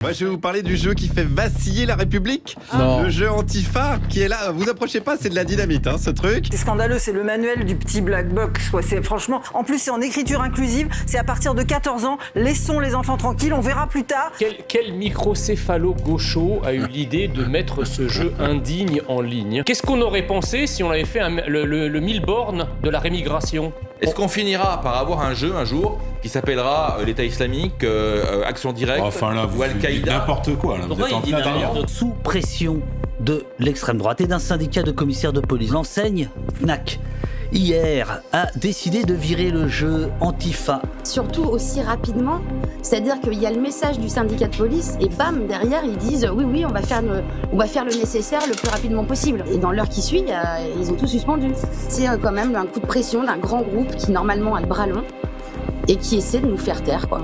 Moi, je vais vous parler du jeu qui fait vaciller la République. Non. Le jeu Antifa qui est là. Vous approchez pas, c'est de la dynamite, ce truc. C'est scandaleux, c'est le manuel du petit black box, quoi. C'est franchement. En plus, c'est en écriture inclusive. C'est à partir de 14 ans. Laissons les enfants tranquilles. On verra plus tard. Quel microcéphalo-gaucho a eu l'idée de mettre ce jeu indigne en ligne? Qu'est-ce qu'on aurait pensé si on avait fait le Milborn de la rémigration? Est-ce qu'on finira par avoir un jeu un jour qui s'appellera l'État islamique, Action Directe ou Al-Qaïda? N'importe quoi, là. Vous êtes en plein délire. Sous pression de l'extrême droite et d'un syndicat de commissaires de police, l'enseigne Fnac, hier, a décidé de virer le jeu Antifa. Surtout aussi rapidement, c'est-à-dire qu'il y a le message du syndicat de police et bam, derrière ils disent oui, on va faire le nécessaire le plus rapidement possible. Et dans l'heure qui suit, ils ont tout suspendu. C'est quand même un coup de pression d'un grand groupe qui normalement a le bras long et qui essaie de nous faire taire, quoi.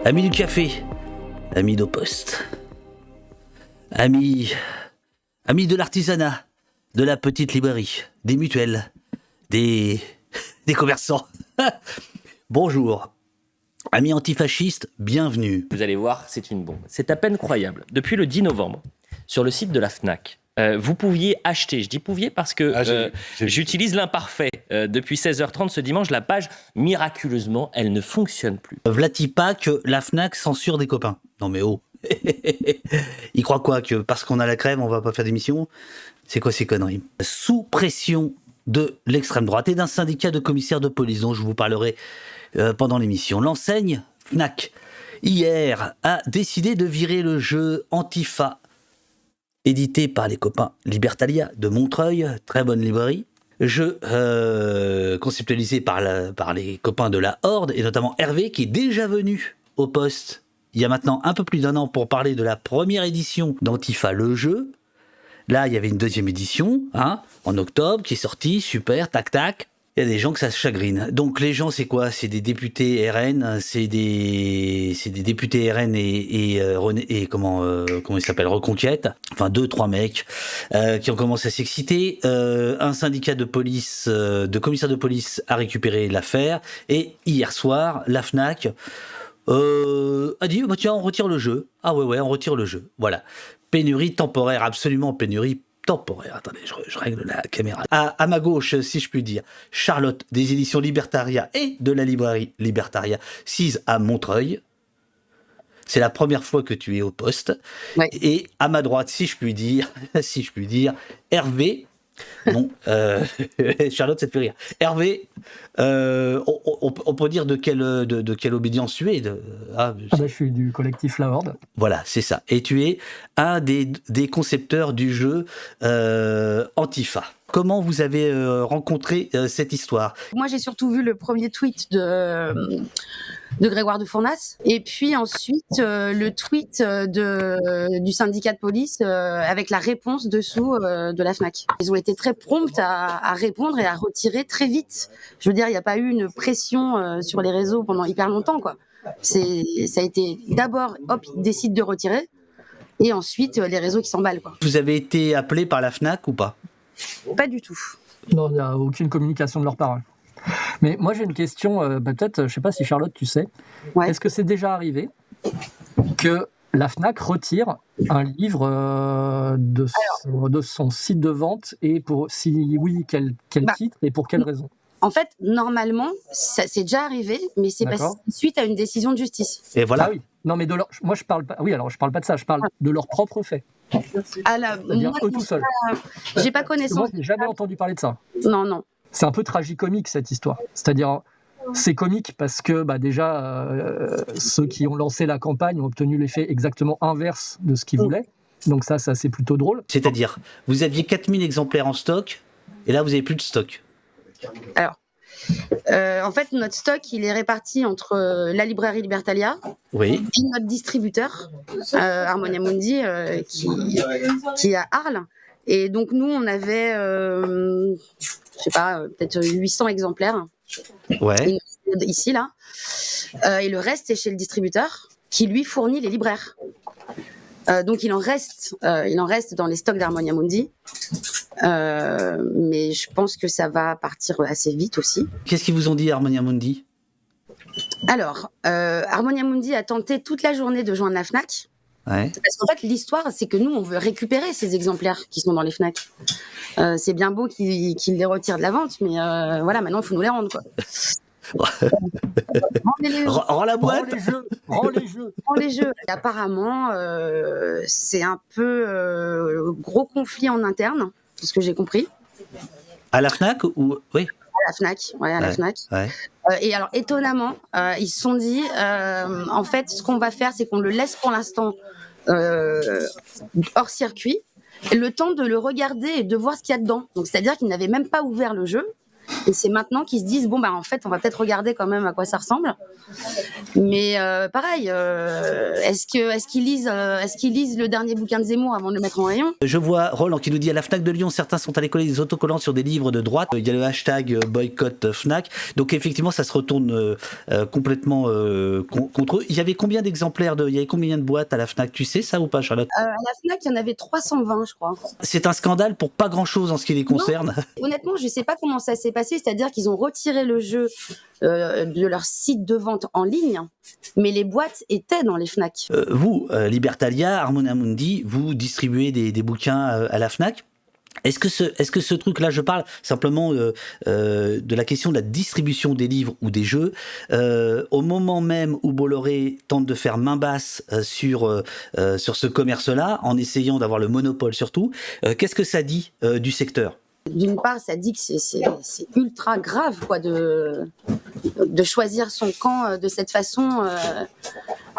Amis du café, amis d'Au Poste, amis de l'artisanat, de la petite librairie, des mutuelles, des commerçants. Bonjour. Amis antifascistes, bienvenue. Vous allez voir, c'est une bombe. C'est à peine croyable. Depuis le 10 novembre, sur le site de la Fnac, vous pouviez acheter, je dis pouviez parce que j'utilise l'imparfait. Depuis 16h30 ce dimanche, la page, miraculeusement, elle ne fonctionne plus. Vlati pas que la Fnac censure des copains. Non mais oh. Il croit quoi, que parce qu'on a la crème, on va pas faire d'émission? C'est quoi ces conneries? Sous pression de l'extrême droite et d'un syndicat de commissaires de police dont je vous parlerai pendant l'émission, l'enseigne Fnac, hier, a décidé de virer le jeu Antifa, édité par les copains Libertalia de Montreuil, très bonne librairie, jeu conceptualisé par les copains de la Horde, et notamment Hervé, qui est déjà venu au poste il y a maintenant un peu plus d'un an pour parler de la première édition d'Antifa, le jeu. Là, il y avait une deuxième édition, en octobre, qui est sortie, super, tac, tac. Il y a des gens que ça se chagrine. Donc les gens, c'est quoi? C'est des députés RN, c'est des députés RN et comment il s'appelle, Reconquête. Enfin 2-3 mecs qui ont commencé à s'exciter. Un syndicat de police, de commissaires de police a récupéré l'affaire. Et hier soir, la Fnac a dit tiens, on retire le jeu. Ah ouais, on retire le jeu. Voilà. Pénurie temporaire, absolument pénurie temporaire. Attendez, je règle la caméra. À ma gauche, si je puis dire, Charlotte, des éditions Libertaria et de la librairie Libertaria, sise à Montreuil. C'est la première fois que tu es au poste. Ouais. Et à ma droite, si je puis dire, Hervé. Bon, Charlotte, ça te fait rire. Hervé, on peut dire de quelle obédience tu es je suis du collectif La Horde. Voilà, c'est ça. Et tu es un des concepteurs du jeu Antifa. Comment vous avez rencontré cette histoire? Moi, j'ai surtout vu le premier tweet de Grégoire de Fournas, et puis ensuite le tweet du syndicat de police avec la réponse dessous de la Fnac. Ils ont été très prompts à répondre et à retirer très vite. Je veux dire, il n'y a pas eu une pression sur les réseaux pendant hyper longtemps, quoi. Ça a été d'abord, hop, ils décident de retirer, et ensuite les réseaux qui s'emballent, quoi. Vous avez été appelé par la Fnac ou pas? Pas du tout. Non, il n'y a aucune communication de leur part. Mais moi j'ai une question, peut-être, je ne sais pas si Charlotte tu sais, ouais. Est-ce que c'est déjà arrivé que la Fnac retire un livre de son site de vente, et si oui, quel titre et pour quelle raison? En fait, normalement, ça c'est déjà arrivé, mais c'est passé suite à une décision de justice. Et voilà. Ah oui. Non, mais moi je parle pas. Oui, alors je parle pas de ça, je parle de leur propre fait. C'est-à-dire eux tout seuls. J'ai pas connaissance. Moi, j'ai jamais entendu parler de ça. Non. C'est un peu tragicomique cette histoire. C'est-à-dire, c'est comique parce que déjà, ceux qui ont lancé la campagne ont obtenu l'effet exactement inverse de ce qu'ils voulaient. Donc ça c'est plutôt drôle. C'est-à-dire, vous aviez 4000 exemplaires en stock, et là vous avez plus de stock. Alors, en fait, notre stock, il est réparti entre la librairie Libertalia et notre distributeur, Harmonia Mundi, qui est à Arles. Et donc, nous, on avait, peut-être 800 exemplaires. Ouais. Ici, là. Et le reste est chez le distributeur, qui, lui, fournit les libraires. Donc, il en reste dans les stocks d'Harmonia Mundi. Mais je pense que ça va partir assez vite aussi. Qu'est-ce qu'ils vous ont dit, Harmonia Mundi? Alors, Harmonia Mundi a tenté toute la journée de joindre la Fnac. Ouais. Parce qu'en fait, l'histoire, c'est que nous, on veut récupérer ces exemplaires qui sont dans les Fnac. C'est bien beau qu'ils les retirent de la vente, mais voilà, maintenant, il faut nous les rendre, quoi. Rends la boîte. Rends les jeux. Prends les jeux. Et apparemment, c'est un peu gros conflit en interne, c'est ce que j'ai compris. À la Fnac ou oui. À la Fnac, ouais, à la Fnac. Ouais. Et alors, étonnamment, ils se sont dit, en fait, ce qu'on va faire, c'est qu'on le laisse pour l'instant hors circuit, le temps de le regarder et de voir ce qu'il y a dedans. Donc, c'est-à-dire qu'ils n'avaient même pas ouvert le jeu. Et c'est maintenant qu'ils se disent, bon, bah, en fait, on va peut-être regarder quand même à quoi ça ressemble. Mais pareil, est-ce qu'ils lisent le dernier bouquin de Zemmour avant de le mettre en rayon ? Je vois Roland qui nous dit à la Fnac de Lyon, certains sont allés coller des autocollants sur des livres de droite. Il y a le hashtag boycott Fnac. Donc effectivement, ça se retourne complètement contre eux. Il y avait combien d'exemplaires il y avait combien de boîtes à la Fnac ? Tu sais ça ou pas, Charlotte ? À la Fnac, il y en avait 320, je crois. C'est un scandale pour pas grand-chose en ce qui les concerne. Non, honnêtement, je sais pas comment ça s'est passé. C'est-à-dire qu'ils ont retiré le jeu de leur site de vente en ligne, mais les boîtes étaient dans les Fnac. Vous, Libertalia, Harmonia Mundi, vous distribuez des bouquins à la Fnac. Est-ce que ce truc-là, je parle simplement de la question de la distribution des livres ou des jeux, au moment même où Bolloré tente de faire main basse sur ce commerce-là, en essayant d'avoir le monopole surtout, qu'est-ce que ça dit du secteur ? D'une part, ça dit que c'est ultra grave, quoi, de choisir son camp de cette façon.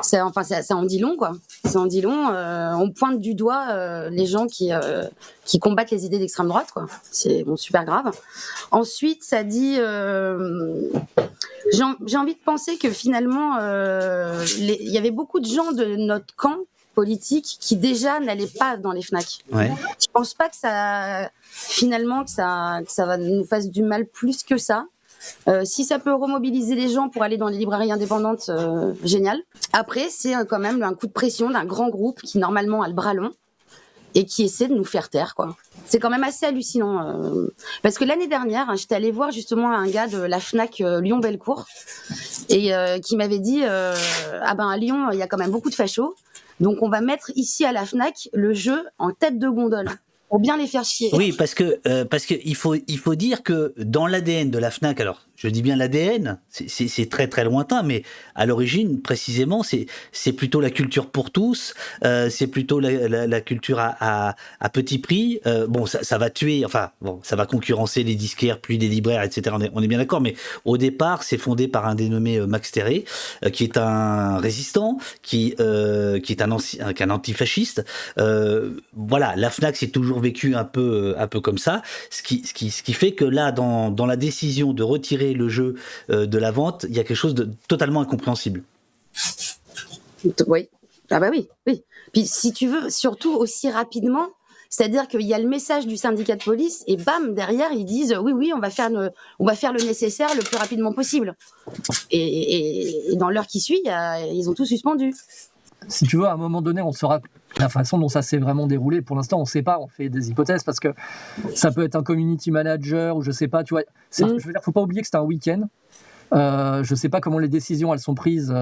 Ça en dit long, quoi. Ça en dit long. On pointe du doigt les gens qui combattent les idées d'extrême droite, quoi. C'est super grave. Ensuite, ça dit. J'ai envie de penser que finalement, il y avait beaucoup de gens de notre camp politique qui déjà n'allaient pas dans les Fnac. Ouais. Je pense pas que ça va nous fasse du mal plus que ça. Si ça peut remobiliser les gens pour aller dans les librairies indépendantes, génial. Après, c'est quand même un coup de pression d'un grand groupe qui normalement a le bras long et qui essaie de nous faire taire, quoi. C'est quand même assez hallucinant. Parce que l'année dernière, j'étais allée voir justement un gars de la Fnac Lyon-Bellecour et qui m'avait dit ah ben à Lyon, il y a quand même beaucoup de fachos. Donc on va mettre ici à la Fnac le jeu en tête de gondole pour bien les faire chier. Oui, parce que il faut dire que dans l'ADN de la Fnac, alors je dis bien l'ADN, c'est très très lointain, mais à l'origine précisément c'est plutôt la culture pour tous, c'est plutôt la culture à petit prix. Bon, ça va tuer, enfin bon, ça va concurrencer les disquaires puis les libraires, etc. On est bien d'accord, mais au départ c'est fondé par un dénommé Max Terré, qui est un résistant, qui est un antifasciste. Voilà, la Fnac c'est toujours vécu un peu comme ça, ce qui fait que là dans la décision de retirer le jeu de la vente, il y a quelque chose de totalement incompréhensible. Oui, ah bah oui. Puis si tu veux, surtout aussi rapidement, c'est-à-dire qu'il y a le message du syndicat de police et bam, derrière ils disent oui, on va faire le nécessaire le plus rapidement possible. Et dans l'heure qui suit, ils ont tout suspendu. Si tu veux, à un moment donné, on saura la façon dont ça s'est vraiment déroulé. Pour l'instant, on ne sait pas, on fait des hypothèses parce que ça peut être un community manager ou je ne sais pas. Tu vois, je veux dire, faut pas oublier que c'était un week-end. Je ne sais pas comment les décisions elles sont prises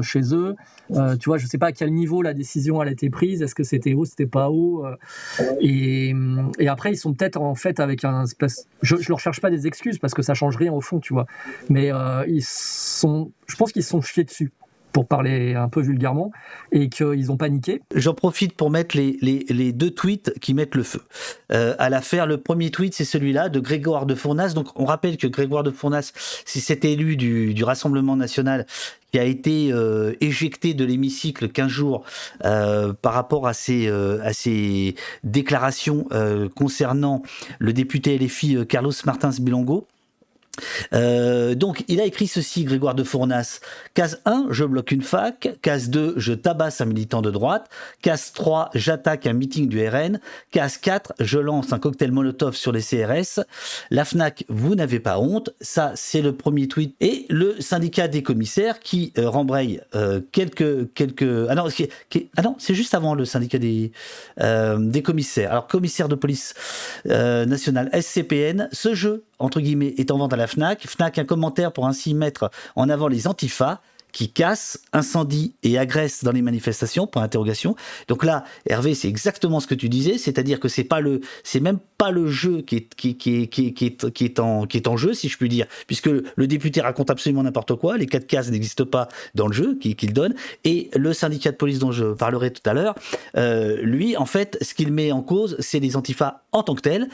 chez eux. Tu vois, je ne sais pas à quel niveau la décision elle a été prise. Est-ce que c'était haut, c'était pas haut. Et après, ils sont peut-être en fait avec un espèce. Je leur cherche pas des excuses parce que ça change rien au fond, tu vois. Mais je pense qu'ils se sont chiés dessus, pour parler un peu vulgairement, et qu'ils ont paniqué. J'en profite pour mettre les deux tweets qui mettent le feu à l'affaire. Le premier tweet, c'est celui-là de Grégoire de Fournas. Donc, on rappelle que Grégoire de Fournas, c'est cet élu du Rassemblement national qui a été éjecté de l'hémicycle 15 jours par rapport à ses déclarations concernant le député LFI Carlos Martins Bilongo. Donc il a écrit ceci, Grégoire de Fournas: case 1, je bloque une fac. Case 2, je tabasse un militant de droite. Case 3, j'attaque un meeting du RN. Case 4, je lance un cocktail Molotov sur les CRS. La Fnac, vous n'avez pas honte. Ça, c'est le premier tweet. Et le syndicat des commissaires qui rembraye quelques... Ah non, c'est juste avant le syndicat des commissaires. Alors, commissaire de police nationale, SCPN, ce jeu, entre guillemets, est en vente à la Fnac. Fnac, un commentaire pour ainsi mettre en avant les antifas. qui cassent, incendient et agressent dans les manifestations, point d'interrogation. Donc là, Hervé, c'est exactement ce que tu disais, c'est-à-dire que c'est même pas le jeu qui est en jeu, si je puis dire, puisque le député raconte absolument n'importe quoi, les 4 cases n'existent pas dans le jeu qu'il donne, et le syndicat de police dont je parlerai tout à l'heure, lui, en fait, ce qu'il met en cause, c'est les antifas en tant que tels,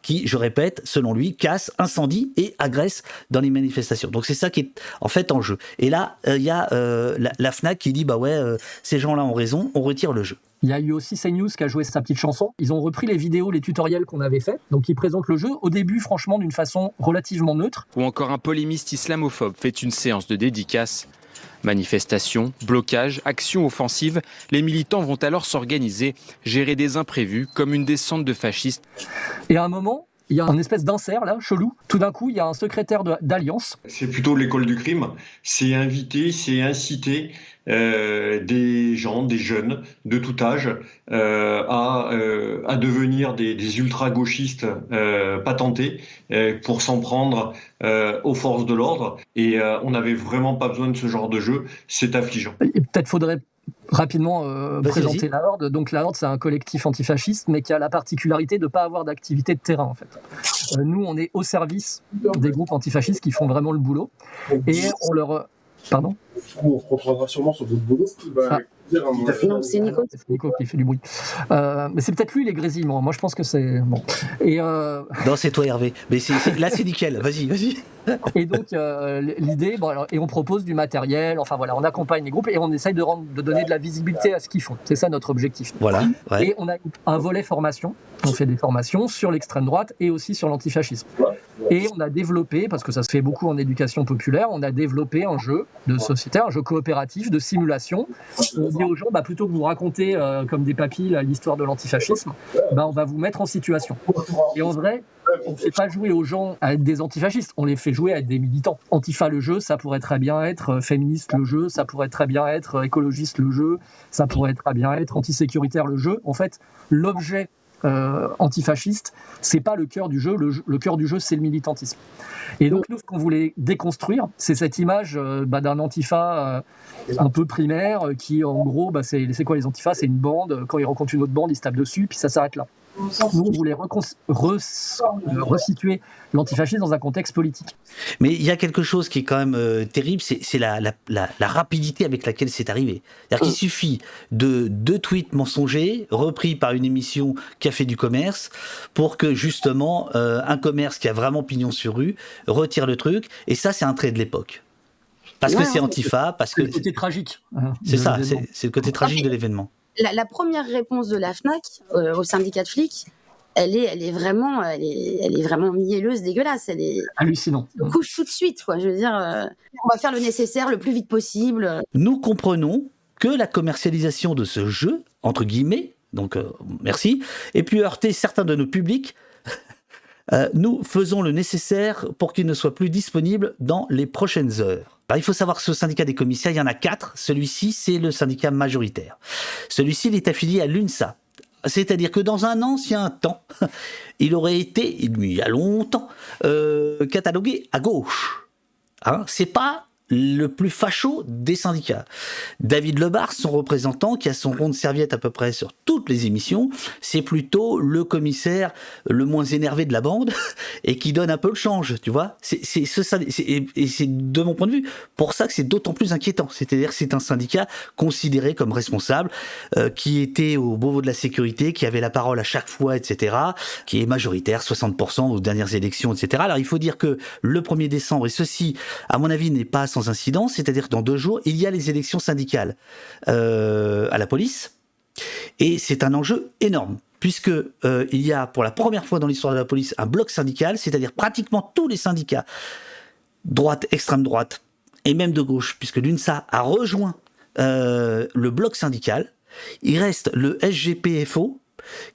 qui, je répète, selon lui, cassent, incendient et agressent dans les manifestations. Donc c'est ça qui est en fait en jeu. Et là, il y a la Fnac qui dit ces gens-là ont raison, on retire le jeu. Il y a eu aussi CNews qui a joué sa petite chanson. Ils ont repris les vidéos, les tutoriels qu'on avait fait. Donc ils présentent le jeu au début, franchement, d'une façon relativement neutre. Ou encore un polémiste islamophobe fait une séance de dédicace. Manifestations, blocages, actions offensives, les militants vont alors s'organiser, gérer des imprévus comme une descente de fascistes. Et à un moment, il y a un espèce d'insert là, chelou. Tout d'un coup, il y a un secrétaire d'Alliance. C'est plutôt l'école du crime. C'est inviter, c'est inciter des gens, des jeunes de tout âge à devenir des ultra-gauchistes patentés pour s'en prendre aux forces de l'ordre. Et on n'avait vraiment pas besoin de ce genre de jeu. C'est affligeant. Et peut-être faudrait rapidement présenter la Horde. Donc la Horde, c'est un collectif antifasciste, mais qui a la particularité de ne pas avoir d'activité de terrain, en fait. Nous, on est au service des groupes antifascistes qui font vraiment le boulot. Et on leur... Pardon ? On se reprendra sûrement sur d'autres boulots. Non, c'est Nico. C'est Nico qui fait du bruit. Mais c'est peut-être lui les grésillements. Moi, je pense que c'est... Bon. Et Non, c'est toi, Hervé. Mais là, c'est nickel. Vas-y. Et donc, l'idée... et on propose du matériel. Enfin, voilà, on accompagne les groupes et on essaye de donner de la visibilité à ce qu'ils font. C'est ça, notre objectif. Voilà. Ouais. Et on a un volet formation. On fait des formations sur l'extrême droite et aussi sur l'antifascisme. Et on a développé, parce que ça se fait beaucoup en éducation populaire, on a développé un jeu de société, un jeu coopératif de simulation. On dit aux gens, plutôt que vous raconter comme des papilles l'histoire de l'antifascisme, on va vous mettre en situation. Et en vrai, on ne fait pas jouer aux gens à être des antifascistes, on les fait jouer à être des militants. Antifa le jeu, ça pourrait très bien être féministe le jeu, ça pourrait très bien être écologiste le jeu, ça pourrait très bien être antisécuritaire le jeu. En fait, l'objet antifasciste, c'est pas le cœur du jeu. Le cœur du jeu, c'est le militantisme. Et donc nous, ce qu'on voulait déconstruire, c'est cette image d'un antifa un peu primaire qui, en gros, c'est quoi les antifas ? C'est une bande. Quand ils rencontrent une autre bande, ils se tapent dessus, puis ça s'arrête là. Nous, on voulait resituer l'antifascisme dans un contexte politique. Mais il y a quelque chose qui est quand même terrible, c'est la rapidité avec laquelle c'est arrivé. C'est-à-dire qu'il suffit de 2 tweets mensongers repris par une émission Café du commerce pour que justement un commerce qui a vraiment pignon sur rue retire le truc. Et ça, c'est un trait de l'époque. Parce que c'est antifa, parce que... C'est le côté tragique. C'est ça, c'est le côté tragique de l'événement. La première réponse de la Fnac au syndicat de flics, elle est vraiment mielleuse, dégueulasse. Elle est hallucinante. Couche tout de suite, quoi. Je veux dire, on va faire le nécessaire le plus vite possible. Nous comprenons que la commercialisation de ce jeu, entre guillemets, donc merci, et puis heurter certains de nos publics. Nous faisons le nécessaire pour qu'il ne soit plus disponible dans les prochaines heures. Alors, il faut savoir que ce syndicat des commissaires, il y en a 4. Celui-ci, c'est le syndicat majoritaire. Celui-ci, il est affilié à l'UNSA. C'est-à-dire que dans un ancien temps, il aurait été, il y a longtemps, catalogué à gauche. C'est pas le plus facho des syndicats. David Lebar, son représentant, qui a son rond de serviette à peu près sur toutes les émissions, c'est plutôt le commissaire le moins énervé de la bande et qui donne un peu le change, tu vois. Et c'est de mon point de vue pour ça que c'est d'autant plus inquiétant. C'est-à-dire que c'est un syndicat considéré comme responsable, qui était au Beauvau de la sécurité, qui avait la parole à chaque fois, etc., qui est majoritaire, 60% aux dernières élections, etc. Alors il faut dire que le 1er décembre, et ceci, à mon avis, n'est pas sans incidence, c'est-à-dire que dans 2 jours, il y a les élections syndicales à la police, et c'est un enjeu énorme, puisque il y a pour la première fois dans l'histoire de la police un bloc syndical, c'est-à-dire pratiquement tous les syndicats, droite, extrême droite, et même de gauche, puisque l'UNSA a rejoint le bloc syndical. Il reste le SGPFO,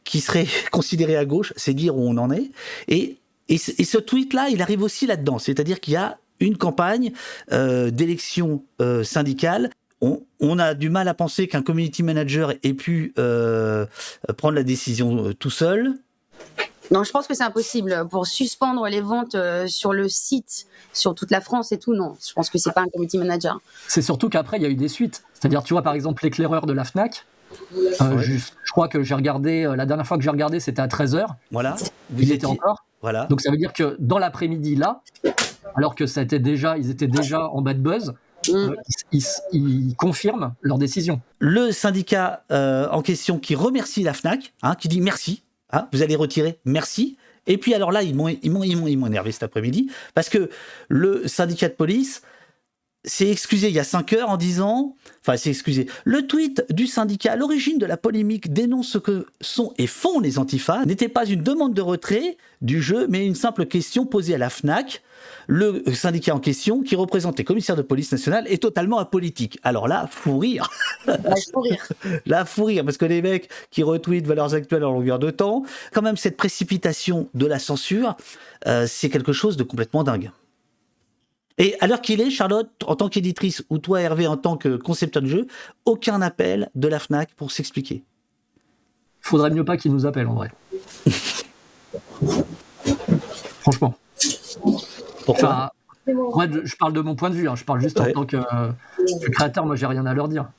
qui serait considéré à gauche, c'est dire où on en est, et ce tweet-là, il arrive aussi là-dedans, c'est-à-dire qu'il y a une campagne d'élection syndicale. On a du mal à penser qu'un community manager ait pu prendre la décision tout seul. Non, je pense que c'est impossible. Pour suspendre les ventes sur le site, sur toute la France et tout, non. Je pense que c'est pas un community manager. C'est surtout qu'après, il y a eu des suites. C'est-à-dire, tu vois, par exemple, l'éclaireur de la Fnac. Je crois que j'ai regardé, la dernière fois que j'ai regardé, c'était à 13h. Voilà. Ils étaient encore. Voilà. Donc ça veut dire que dans l'après-midi, là, alors que ils étaient déjà en bad buzz, ils confirment leur décision. Le syndicat en question qui remercie la Fnac, qui dit merci, vous allez retirer, merci. Et puis alors là, ils m'ont énervé cet après-midi, parce que le syndicat de police s'est excusé il y a 5 heures en disant, le tweet du syndicat à l'origine de la polémique dénonce ce que sont et font les antifas, n'était pas une demande de retrait du jeu, mais une simple question posée à la Fnac. Le syndicat en question, qui représente les commissaires de police nationale, est totalement apolitique. Alors là, fou rire. Là, fou rire, parce que les mecs qui retweetent Valeurs Actuelles en longueur de temps, quand même cette précipitation de la censure, c'est quelque chose de complètement dingue. Et à l'heure qu'il est, Charlotte, en tant qu'éditrice, ou toi, Hervé, en tant que concepteur de jeu, aucun appel de la Fnac pour s'expliquer. Faudrait mieux pas qu'ils nous appellent, en vrai. Franchement. Pourquoi moi, je parle de mon point de vue, je parle juste en tant que créateur, moi j'ai rien à leur dire.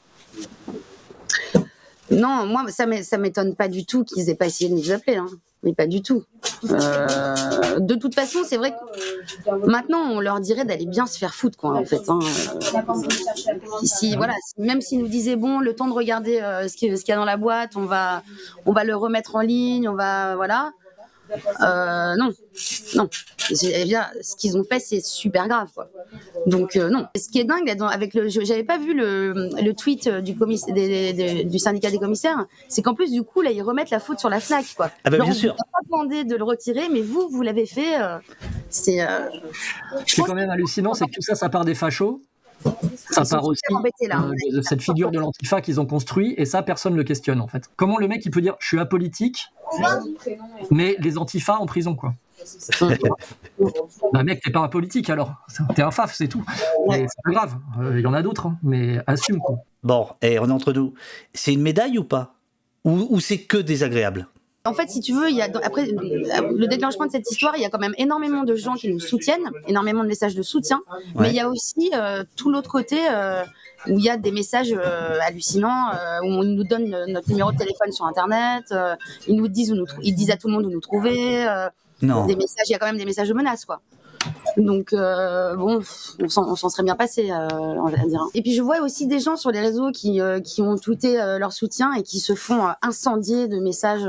Non, moi ça m'étonne pas du tout qu'ils aient pas essayé de nous appeler, mais pas du tout. De toute façon, c'est vrai que maintenant on leur dirait d'aller bien se faire foutre, quoi, en fait. Même s'ils nous disaient bon, le temps de regarder ce qu'il y a dans la boîte, on va le remettre en ligne, voilà. Non. Ce qu'ils ont fait, c'est super grave, quoi. Donc non. Ce qui est dingue j'avais pas vu le tweet du syndicat des commissaires, c'est qu'en plus du coup là ils remettent la faute sur la Fnac, quoi. Bien sûr. On n'a pas demandé de le retirer, mais vous l'avez fait. C'est quand même hallucinant, c'est que tout ça part des fachos. Ça part aussi de cette figure de l'antifa qu'ils ont construit, et ça personne ne le questionne en fait. Comment le mec il peut dire je suis apolitique mais les antifas en prison, quoi. Mec, t'es pas un politique alors, t'es un faf, c'est tout. Et c'est pas grave, il y en a d'autres, mais assume, quoi. Bon, et on est entre nous. C'est une médaille ou pas, ou c'est que désagréable? En fait, si tu veux, après le déclenchement de cette histoire, il y a quand même énormément de gens qui nous soutiennent, énormément de messages de soutien, mais il y a aussi tout l'autre côté où il y a des messages hallucinants, où on nous donne notre numéro de téléphone sur Internet, ils disent à tout le monde où nous trouver, des messages, il y a quand même des messages de menaces, quoi. Donc on s'en serait bien passé, on va dire. Et puis je vois aussi des gens sur les réseaux qui ont tweeté leur soutien et qui se font incendier de messages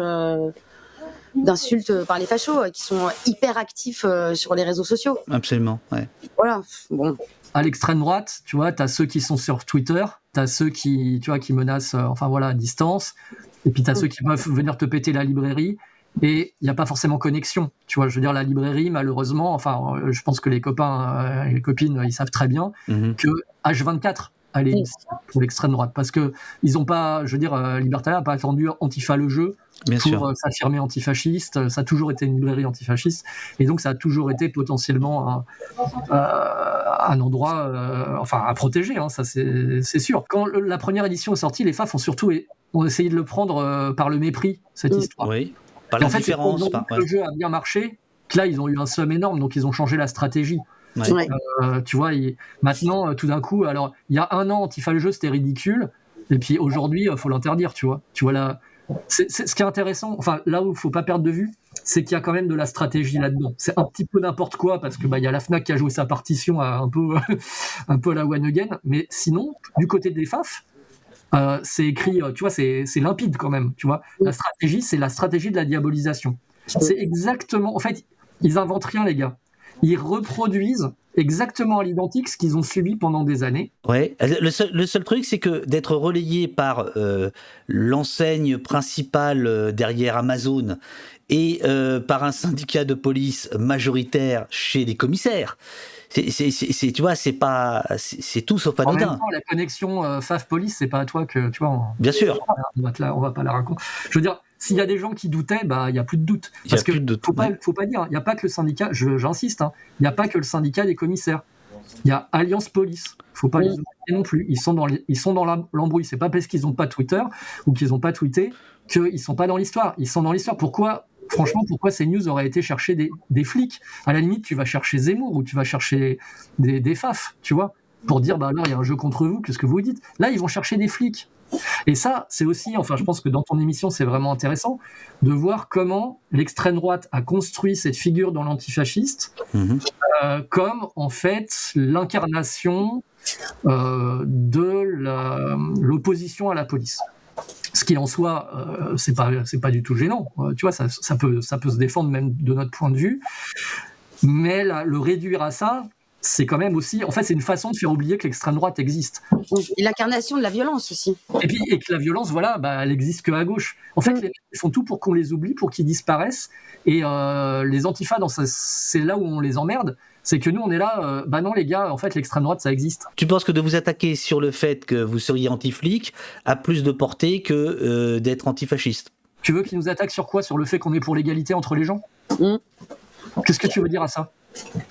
d'insultes par les fachos, qui sont hyper actifs sur les réseaux sociaux. Absolument, ouais. Voilà, bon. À l'extrême droite, tu vois, t'as ceux qui sont sur Twitter, t'as ceux qui menacent, à distance, et puis t'as ceux qui peuvent venir te péter la librairie. Et il n'y a pas forcément connexion. Tu vois, je veux dire, la librairie, malheureusement, je pense que les copains et les copines, ils savent très bien que H24, elle est pour l'extrême droite. Parce que ils ont pas, je veux dire, Libertalia n'a pas attendu Antifa le jeu pour s'affirmer antifasciste. Ça a toujours été une librairie antifasciste. Et donc, ça a toujours été potentiellement un endroit à protéger, ça c'est sûr. Quand la première édition est sortie, les FAF ont essayé de le prendre par le mépris, cette histoire. Oui. En fait, le jeu a bien marché, que là, ils ont eu un somme énorme, donc ils ont changé la stratégie. Ouais. Tu vois, maintenant, tout d'un coup, alors, il y a un an, Antifa le jeu, c'était ridicule, et puis aujourd'hui, il faut l'interdire, tu vois. Tu vois, là, c'est ce qui est intéressant, là où il ne faut pas perdre de vue, c'est qu'il y a quand même de la stratégie là-dedans. C'est un petit peu n'importe quoi, parce que y a la Fnac qui a joué sa partition un peu à la one again, mais sinon, du côté des FAF, c'est écrit, tu vois, c'est limpide quand même, tu vois. La stratégie, c'est la stratégie de la diabolisation. C'est exactement, en fait, ils inventent rien, les gars. Ils reproduisent exactement à l'identique ce qu'ils ont subi pendant des années. Ouais. Le seul truc, c'est que d'être relayé par l'enseigne principale derrière Amazon et par un syndicat de police majoritaire chez les commissaires. Tu vois, c'est tout sauf anodin. En même temps, la connexion FAF police, c'est pas à toi que, tu vois. Bien sûr. On va pas la raconter. Je veux dire, s'il y a des gens qui doutaient, il y a plus de doute. Parce que faut pas dire, il y a pas que le syndicat. J'insiste, il y a pas que le syndicat des commissaires. Il y a Alliance Police. Faut pas les oublier non plus. Ils sont dans l'embrouille. C'est pas parce qu'ils ont pas Twitter ou qu'ils ont pas tweeté qu'ils sont pas dans l'histoire. Ils sont dans l'histoire. Pourquoi franchement, pourquoi CNews aurait été chercher des flics? À la limite, tu vas chercher Zemmour ou tu vas chercher des FAF, tu vois, pour dire, alors, il y a un jeu contre vous, qu'est-ce que vous dites? Là, ils vont chercher des flics. Et ça, c'est aussi, enfin, je pense que dans ton émission, c'est vraiment intéressant de voir comment l'extrême droite a construit cette figure dans l'antifasciste comme, en fait, l'incarnation de l'opposition à la police. Ce qui en soi, c'est pas du tout gênant. Tu vois, ça peut se défendre même de notre point de vue. Mais le réduire à ça, c'est quand même aussi... En fait, c'est une façon de faire oublier que l'extrême droite existe. Et l'incarnation de la violence aussi. Et que la violence, voilà, elle existe que à gauche. En fait, les mecs font tout pour qu'on les oublie, pour qu'ils disparaissent. Et les antifas, c'est là où on les emmerde. C'est que nous, on est là, non les gars, en fait, l'extrême droite, ça existe. Tu penses que de vous attaquer sur le fait que vous seriez anti-flic a plus de portée que d'être antifasciste? Tu veux qu'ils nous attaquent sur quoi? Sur le fait qu'on est pour l'égalité entre les gens? Qu'est-ce que tu veux dire à ça?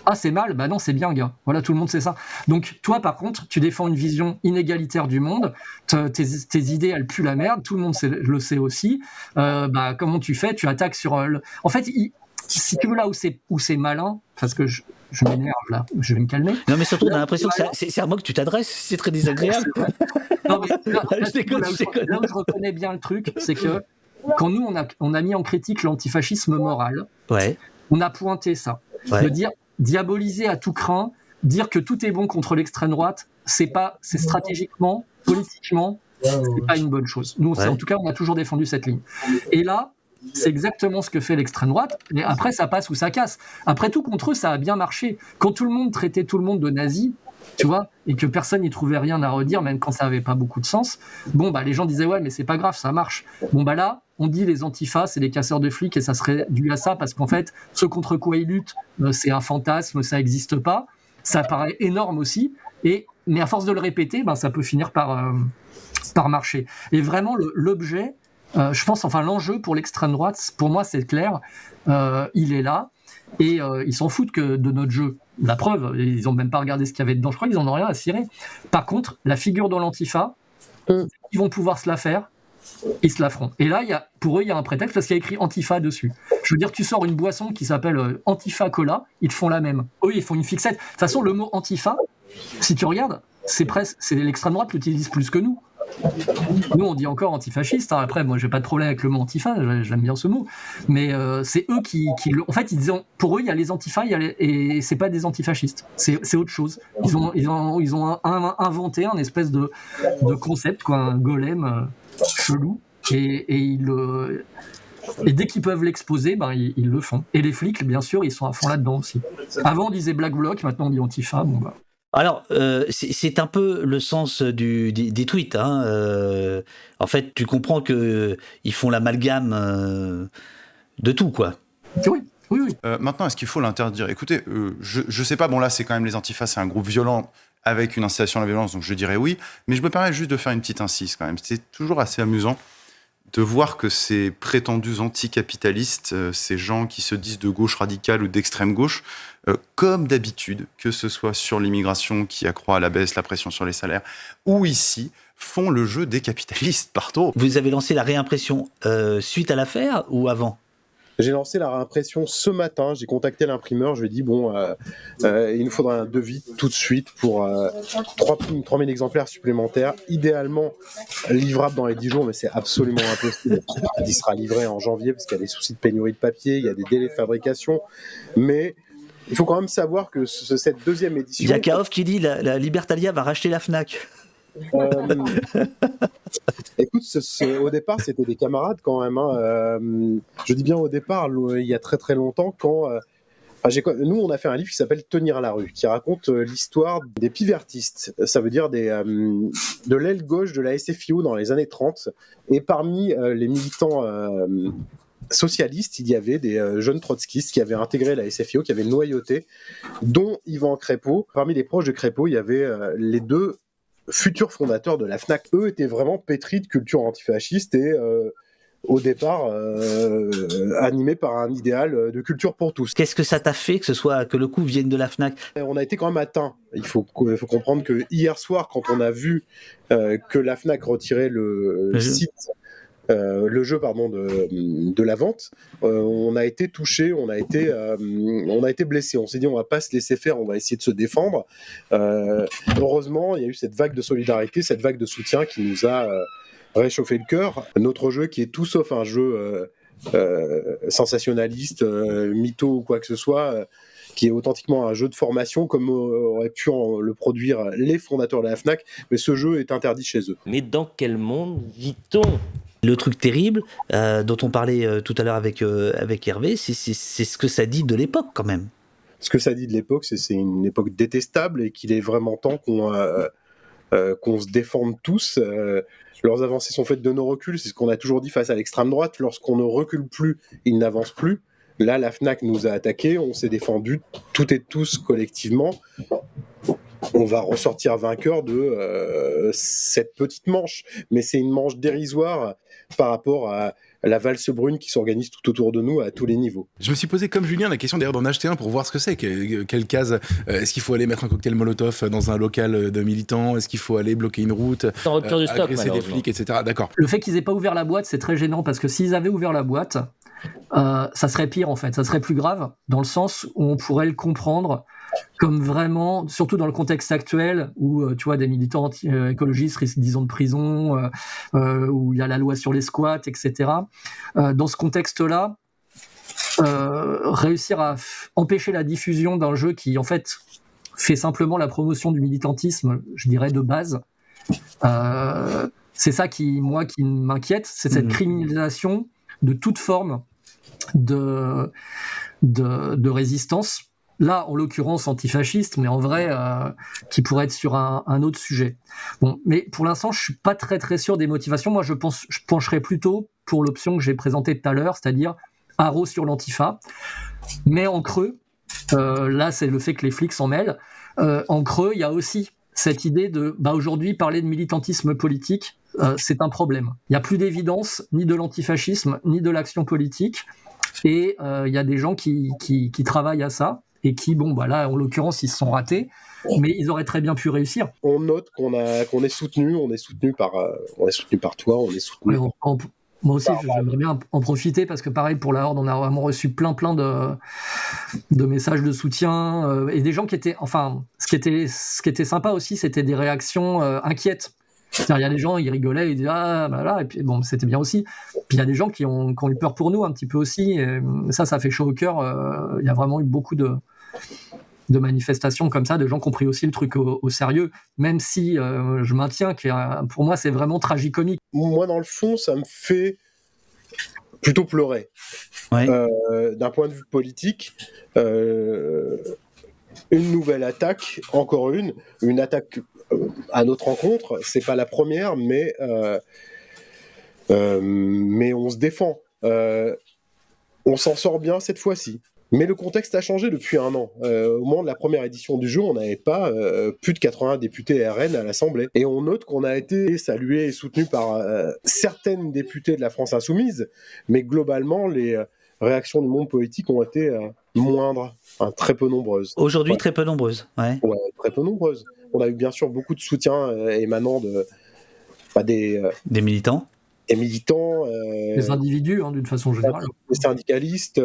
Ah, c'est mal? Non, c'est bien, gars. Voilà, tout le monde sait ça. Donc, toi, par contre, tu défends une vision inégalitaire du monde. Tes idées, elles puent la merde. Tout le monde le sait aussi. Comment tu fais? Tu attaques sur... En fait, si tu veux, là où c'est malin, parce que je m'énerve, là, je vais me calmer. Non, mais surtout, on a l'impression que c'est à moi que tu t'adresses. C'est très désagréable. Non, mais là où je reconnais bien le truc, c'est que quand nous, on a mis en critique l'antifascisme moral, on a pointé ça. De dire, diaboliser à tout crin, dire que tout est bon contre l'extrême droite, c'est stratégiquement, politiquement, c'est pas une bonne chose. Nous, en tout cas, on a toujours défendu cette ligne. Et là, c'est exactement ce que fait l'extrême droite, et après, ça passe ou ça casse. Après tout, contre eux, ça a bien marché. Quand tout le monde traitait tout le monde de nazis, tu vois, et que personne n'y trouvait rien à redire, même quand ça avait pas beaucoup de sens, les gens disaient, ouais, mais c'est pas grave, ça marche. Là, on dit les antifas, c'est les casseurs de flics, et ça serait dû à ça, parce qu'en fait, ce contre quoi ils luttent, c'est un fantasme, ça n'existe pas. Ça paraît énorme aussi, mais à force de le répéter, ça peut finir par marcher. Et vraiment, l'objet, je pense, l'enjeu pour l'extrême droite, pour moi, c'est clair, il est là, et ils s'en foutent de notre jeu. La preuve, ils n'ont même pas regardé ce qu'il y avait dedans, je crois qu'ils n'en ont rien à cirer. Par contre, la figure dans l'antifa, ils vont pouvoir se la faire, ils se la feront. Et là, pour eux, il y a un prétexte parce qu'il y a écrit Antifa dessus. Je veux dire, tu sors une boisson qui s'appelle Antifa Cola, ils te font la même. Eux, ils font une fixette. De toute façon, le mot Antifa, si tu regardes, c'est l'extrême droite l'utilise plus que nous. Nous, on dit encore antifasciste. Après, moi, j'ai pas de problème avec le mot antifa, j'aime bien ce mot. Mais c'est eux qui en fait, pour eux, il y a les antifas et c'est pas des antifascistes. C'est autre chose. Ils ont inventé un espèce de concept, quoi, un golem chelou. Et dès qu'ils peuvent l'exposer, ils le font. Et les flics, bien sûr, ils sont à fond là-dedans aussi. Avant, on disait Black Bloc, maintenant on dit antifa. Alors, c'est un peu le sens des tweets. En fait, tu comprends qu'ils font l'amalgame de tout, quoi. Oui. Maintenant, est-ce qu'il faut l'interdire? Écoutez, je sais pas, là, c'est quand même les antifas, c'est un groupe violent avec une incitation à la violence, donc je dirais oui. Mais je me permets juste de faire une petite incise, quand même. C'est toujours assez amusant de voir que ces prétendus anticapitalistes, ces gens qui se disent de gauche radicale ou d'extrême gauche, comme d'habitude, que ce soit sur l'immigration qui accroît à la baisse la pression sur les salaires, ou ici, font le jeu des capitalistes, pardon. Vous avez lancé la réimpression suite à l'affaire ou avant? J'ai lancé la réimpression ce matin, j'ai contacté l'imprimeur, je lui ai dit il nous faudra un devis tout de suite pour 3000 exemplaires supplémentaires, idéalement livrable dans les 10 jours, mais c'est absolument impossible. Il sera livré en janvier parce qu'il y a des soucis de pénurie de papier, il y a des délais de fabrication, mais il faut quand même savoir que cette deuxième édition... Il y a Kaof qui dit la Libertalia va racheter la FNAC. Écoute, au départ, c'était des camarades quand même. Je dis bien au départ, il y a très très longtemps, quand nous, on a fait un livre qui s'appelle Tenir à la rue, qui raconte l'histoire des pivertistes. Ça veut dire de l'aile gauche de la SFIO dans les années 30. Et parmi les militants socialistes, il y avait des jeunes trotskistes qui avaient intégré la SFIO, qui avaient noyauté, dont Yvan Crépeau. Parmi les proches de Crépeau, il y avait les deux futurs fondateurs de la FNAC. Eux étaient vraiment pétris de culture antifasciste et au départ animés par un idéal de culture pour tous. Qu'est-ce que ça t'a fait que le coup vienne de la FNAC? On a été quand même atteints. Il faut comprendre que hier soir, quand on a vu que la FNAC retirait le site le jeu de la vente, on a été touché, on a été blessé. On s'est dit on va pas se laisser faire, on va essayer de se défendre. Heureusement, il y a eu cette vague de solidarité, cette vague de soutien qui nous a réchauffé le cœur. Notre jeu qui est tout sauf un jeu sensationnaliste, mytho ou quoi que ce soit, qui est authentiquement un jeu de formation comme auraient pu le produire les fondateurs de la Fnac, mais ce jeu est interdit chez eux. Mais dans quel monde vit-on ? Le truc terrible dont on parlait tout à l'heure avec Hervé, c'est ce que ça dit de l'époque quand même. Ce que ça dit de l'époque, c'est une époque détestable et qu'il est vraiment temps qu'on se défende tous. Leurs avancées sont faites de nos reculs, c'est ce qu'on a toujours dit face à l'extrême droite. Lorsqu'on ne recule plus, ils n'avancent plus. Là, la Fnac nous a attaqués, on s'est défendus toutes et tous collectivement. On va ressortir vainqueur de cette petite manche, mais c'est une manche dérisoire par rapport à la valse brune qui s'organise tout autour de nous à tous les niveaux. Je me suis posé comme Julien la question d'ailleurs d'en acheter un pour voir ce que c'est. Quelle case, est-ce qu'il faut aller mettre un cocktail Molotov dans un local de militants? Est-ce qu'il faut aller bloquer une route, en rupture de stock, agresser des flics, etc. D'accord. Le fait qu'ils aient pas ouvert la boîte, c'est très gênant parce que s'ils avaient ouvert la boîte, ça serait pire en fait, ça serait plus grave dans le sens où on pourrait le comprendre comme vraiment, surtout dans le contexte actuel où tu vois des militants écologistes risquent 10 ans de prison, où il y a la loi sur les squats, etc. Dans ce contexte-là, réussir à empêcher la diffusion d'un jeu qui en fait fait simplement la promotion du militantisme, je dirais de base, c'est ça qui m'inquiète, c'est cette criminalisation de toute forme de résistance. Là, en l'occurrence, antifasciste, mais en vrai, qui pourrait être sur un autre sujet. Bon, mais pour l'instant, je suis pas très très sûr des motivations. Moi, je pencherais plutôt pour l'option que j'ai présentée tout à l'heure, c'est-à-dire haro sur l'antifa, mais en creux. Là, c'est le fait que les flics s'en mêlent. En creux, il y a aussi cette idée de, aujourd'hui, parler de militantisme politique, c'est un problème. Il n'y a plus d'évidence ni de l'antifascisme, ni de l'action politique, et il y a des gens qui travaillent à ça, et qui, là, en l'occurrence, ils se sont ratés, mais ils auraient très bien pu réussir. On note qu'on est soutenu, on est soutenu par toi, on est soutenu. Moi aussi, j'aimerais bien en profiter parce que pareil pour la Horde, on a vraiment reçu plein de messages de soutien et des gens qui étaient, ce qui était sympa aussi, c'était des réactions inquiètes. C'est-à-dire, il y a des gens, ils rigolaient, ils disaient et puis c'était bien aussi. Puis il y a des gens qui ont eu peur pour nous un petit peu aussi. Et ça fait chaud au cœur. Il y a vraiment eu beaucoup de manifestations comme ça, de gens qui ont pris aussi le truc au sérieux, même si je maintiens que pour moi c'est vraiment tragicomique. Moi dans le fond ça me fait plutôt pleurer. Ouais. D'un point de vue politique, une nouvelle attaque, encore une attaque à notre rencontre, c'est pas la première, mais on se défend. On s'en sort bien cette fois-ci. Mais le contexte a changé depuis un an. Au moment de la première édition du jeu, on n'avait pas plus de 80 députés RN à l'Assemblée. Et on note qu'on a été salué et soutenu par certaines députées de la France Insoumise, mais globalement, les réactions du monde politique ont été moindres, très peu nombreuses. Aujourd'hui, très peu nombreuses. Ouais, très peu nombreuses. On a eu bien sûr beaucoup de soutien émanant des militants. Des militants. Des individus, d'une façon générale. Des syndicalistes.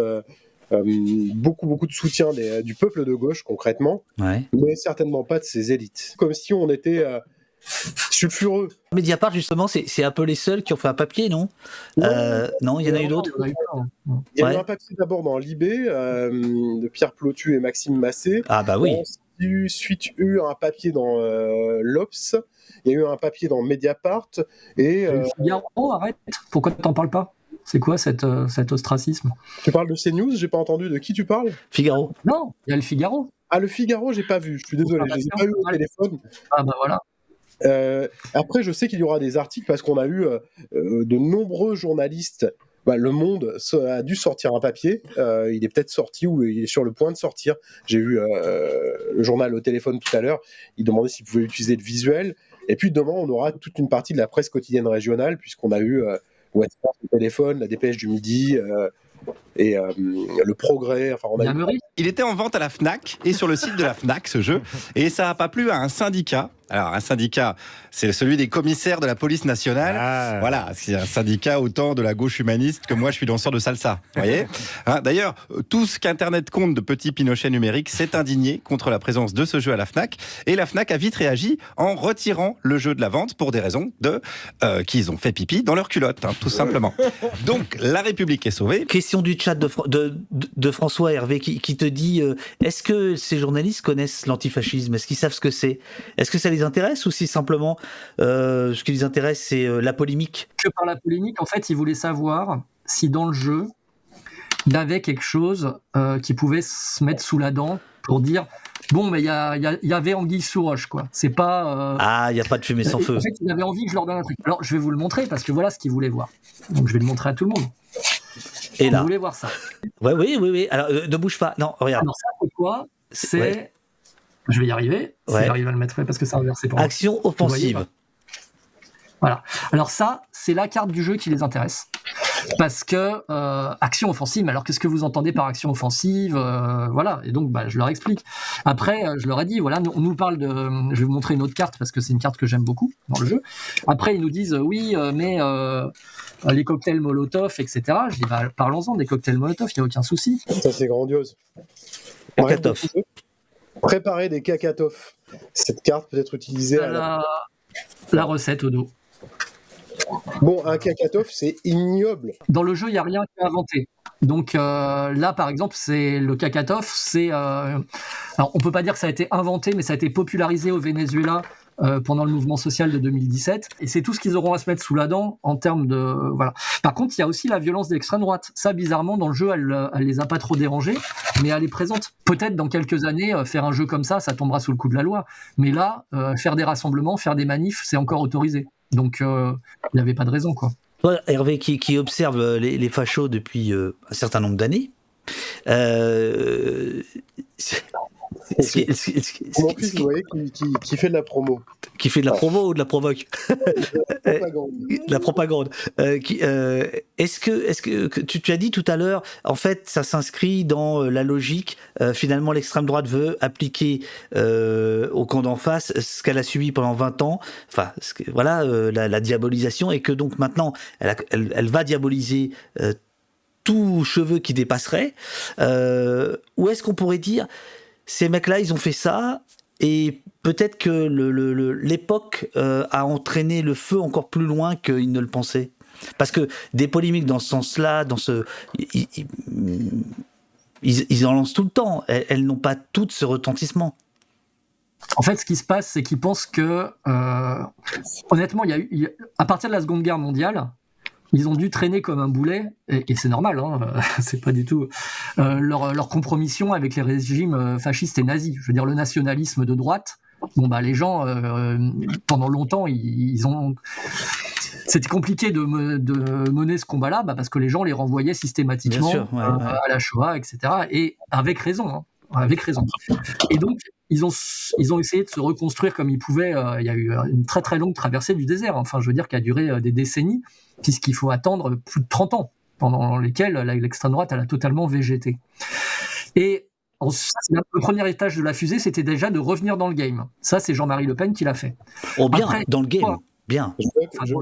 Beaucoup de soutien du peuple de gauche concrètement, mais certainement pas de ses élites. Comme si on était sulfureux. Mediapart justement, c'est un peu les seuls qui ont fait un papier, non? Non, il y en a eu d'autres. Il y a eu un papier d'abord dans Libé de Pierre Plotu et Maxime Massé. Ah bah oui. Ensuite eu un papier dans l'Obs. Il y a eu un papier dans Mediapart et. Figaro, arrête. Pourquoi t'en parles pas? C'est quoi cet ostracisme? Tu parles de CNews, j'ai pas entendu. De qui tu parles? Figaro. Non, il y a le Figaro. Ah, le Figaro, j'ai pas vu. Je suis désolé, je les ai pas eu au téléphone. Ah bah voilà. Après, je sais qu'il y aura des articles parce qu'on a eu de nombreux journalistes. Le Monde a dû sortir un papier. Il est peut-être sorti ou il est sur le point de sortir. J'ai vu le journal au téléphone tout à l'heure. Il demandait s'il pouvait utiliser le visuel. Et puis demain, on aura toute une partie de la presse quotidienne régionale puisqu'on a eu le téléphone, la dépêche du midi et le Progrès. Enfin, on a il était en vente à la Fnac et sur le site de la Fnac, ce jeu. Et ça n'a pas plu à un syndicat. Alors, un syndicat, c'est celui des commissaires de la police nationale. Voilà, c'est un syndicat autant de la gauche humaniste que moi, je suis danseur de salsa. Vous voyez ? D'ailleurs, tout ce qu'Internet compte de petits Pinochet numériques s'est indigné contre la présence de ce jeu à la Fnac. Et la Fnac a vite réagi en retirant le jeu de la vente pour des raisons qu'ils ont fait pipi dans leur culotte, tout simplement. Donc, la République est sauvée. Question du chat de François Hervé qui te dit est-ce que ces journalistes connaissent l'antifascisme ? Est-ce qu'ils savent ce que c'est ? Est-ce que ça les intéresse ou si simplement ce qui les intéresse c'est la polémique ? Que par la polémique, en fait, ils voulaient savoir si dans le jeu il y avait quelque chose qui pouvait se mettre sous la dent pour dire bon, mais il y avait anguille sous roche, quoi. C'est pas. Il n'y a pas de fumée sans feu. En fait, ils avaient envie que je leur donne un truc. Alors, je vais vous le montrer parce que voilà ce qu'ils voulaient voir. Donc, je vais le montrer à tout le monde. Et là. Vous voulez voir ça ? Oui. Alors, ne bouge pas. Non, regarde. Alors, ça, c'est quoi ? C'est. Ouais. Je vais y arriver. Si j'arrive à le mettre parce que c'est inversé pour moi. Action offensive. Voilà. Alors ça, c'est la carte du jeu qui les intéresse. Parce que action offensive, mais alors qu'est-ce que vous entendez par action offensive ? Voilà. Et donc, je leur explique. Après, je leur ai dit, voilà, on nous parle de... Je vais vous montrer une autre carte parce que c'est une carte que j'aime beaucoup dans le jeu. Après, ils nous disent, oui, mais les cocktails Molotov, etc. Je dis, parlons-en des cocktails Molotov, il n'y a aucun souci. Ça, c'est grandiose. Kakatov. Préparer des kakatov. Cette carte peut être utilisée à la recette au dos. Bon, un kakatov, c'est ignoble. Dans le jeu, il n'y a rien qui est inventé. Donc là, par exemple, c'est le kakatov. Alors, on peut pas dire que ça a été inventé, mais ça a été popularisé au Venezuela pendant le mouvement social de 2017. Et c'est tout ce qu'ils auront à se mettre sous la dent en termes de... Voilà. Par contre, il y a aussi la violence de l'extrême droite. Ça, bizarrement, dans le jeu, elle les a pas trop dérangés, mais elle est présente. Peut-être dans quelques années, faire un jeu comme ça tombera sous le coup de la loi. Mais là, faire des rassemblements, faire des manifs, c'est encore autorisé. Donc, il n'y avait pas de raison, quoi. Toi, Hervé, qui observe les fachos depuis un certain nombre d'années, Mon fils, vous voyez, qui fait de la promo. Qui fait de la promo ou de la provoque ? La propagande. Est-ce que tu as dit tout à l'heure, en fait, ça s'inscrit dans la logique, finalement, l'extrême droite veut appliquer au camp d'en face ce qu'elle a subi pendant 20 ans, enfin, voilà, la diabolisation, et que donc maintenant, elle va diaboliser tout cheveu qui dépasserait, ou est-ce qu'on pourrait dire ces mecs-là, ils ont fait ça, et peut-être que l'époque a entraîné le feu encore plus loin qu'ils ne le pensaient. Parce que des polémiques dans ce sens-là, ils en lancent tout le temps. Elles n'ont pas toutes ce retentissement. En fait, ce qui se passe, c'est qu'ils pensent que, honnêtement, à partir de la Seconde Guerre mondiale, ils ont dû traîner comme un boulet, et c'est normal, c'est pas du tout leur compromission avec les régimes fascistes et nazis. Je veux dire, le nationalisme de droite, les gens, pendant longtemps, c'était compliqué de mener ce combat-là, parce que les gens les renvoyaient systématiquement à la Shoah, etc. Et avec raison, avec raison. Et donc, ils ont essayé de se reconstruire comme ils pouvaient. Il y a eu une très très longue traversée du désert, enfin, je veux dire, qui a duré des décennies, puisqu'il faut attendre plus de 30 ans, pendant lesquels l'extrême droite elle a totalement végété. Et le premier étage de la fusée, c'était déjà de revenir dans le game. Ça, c'est Jean-Marie Le Pen qui l'a fait. Oh bien, après, dans le game, bien. Je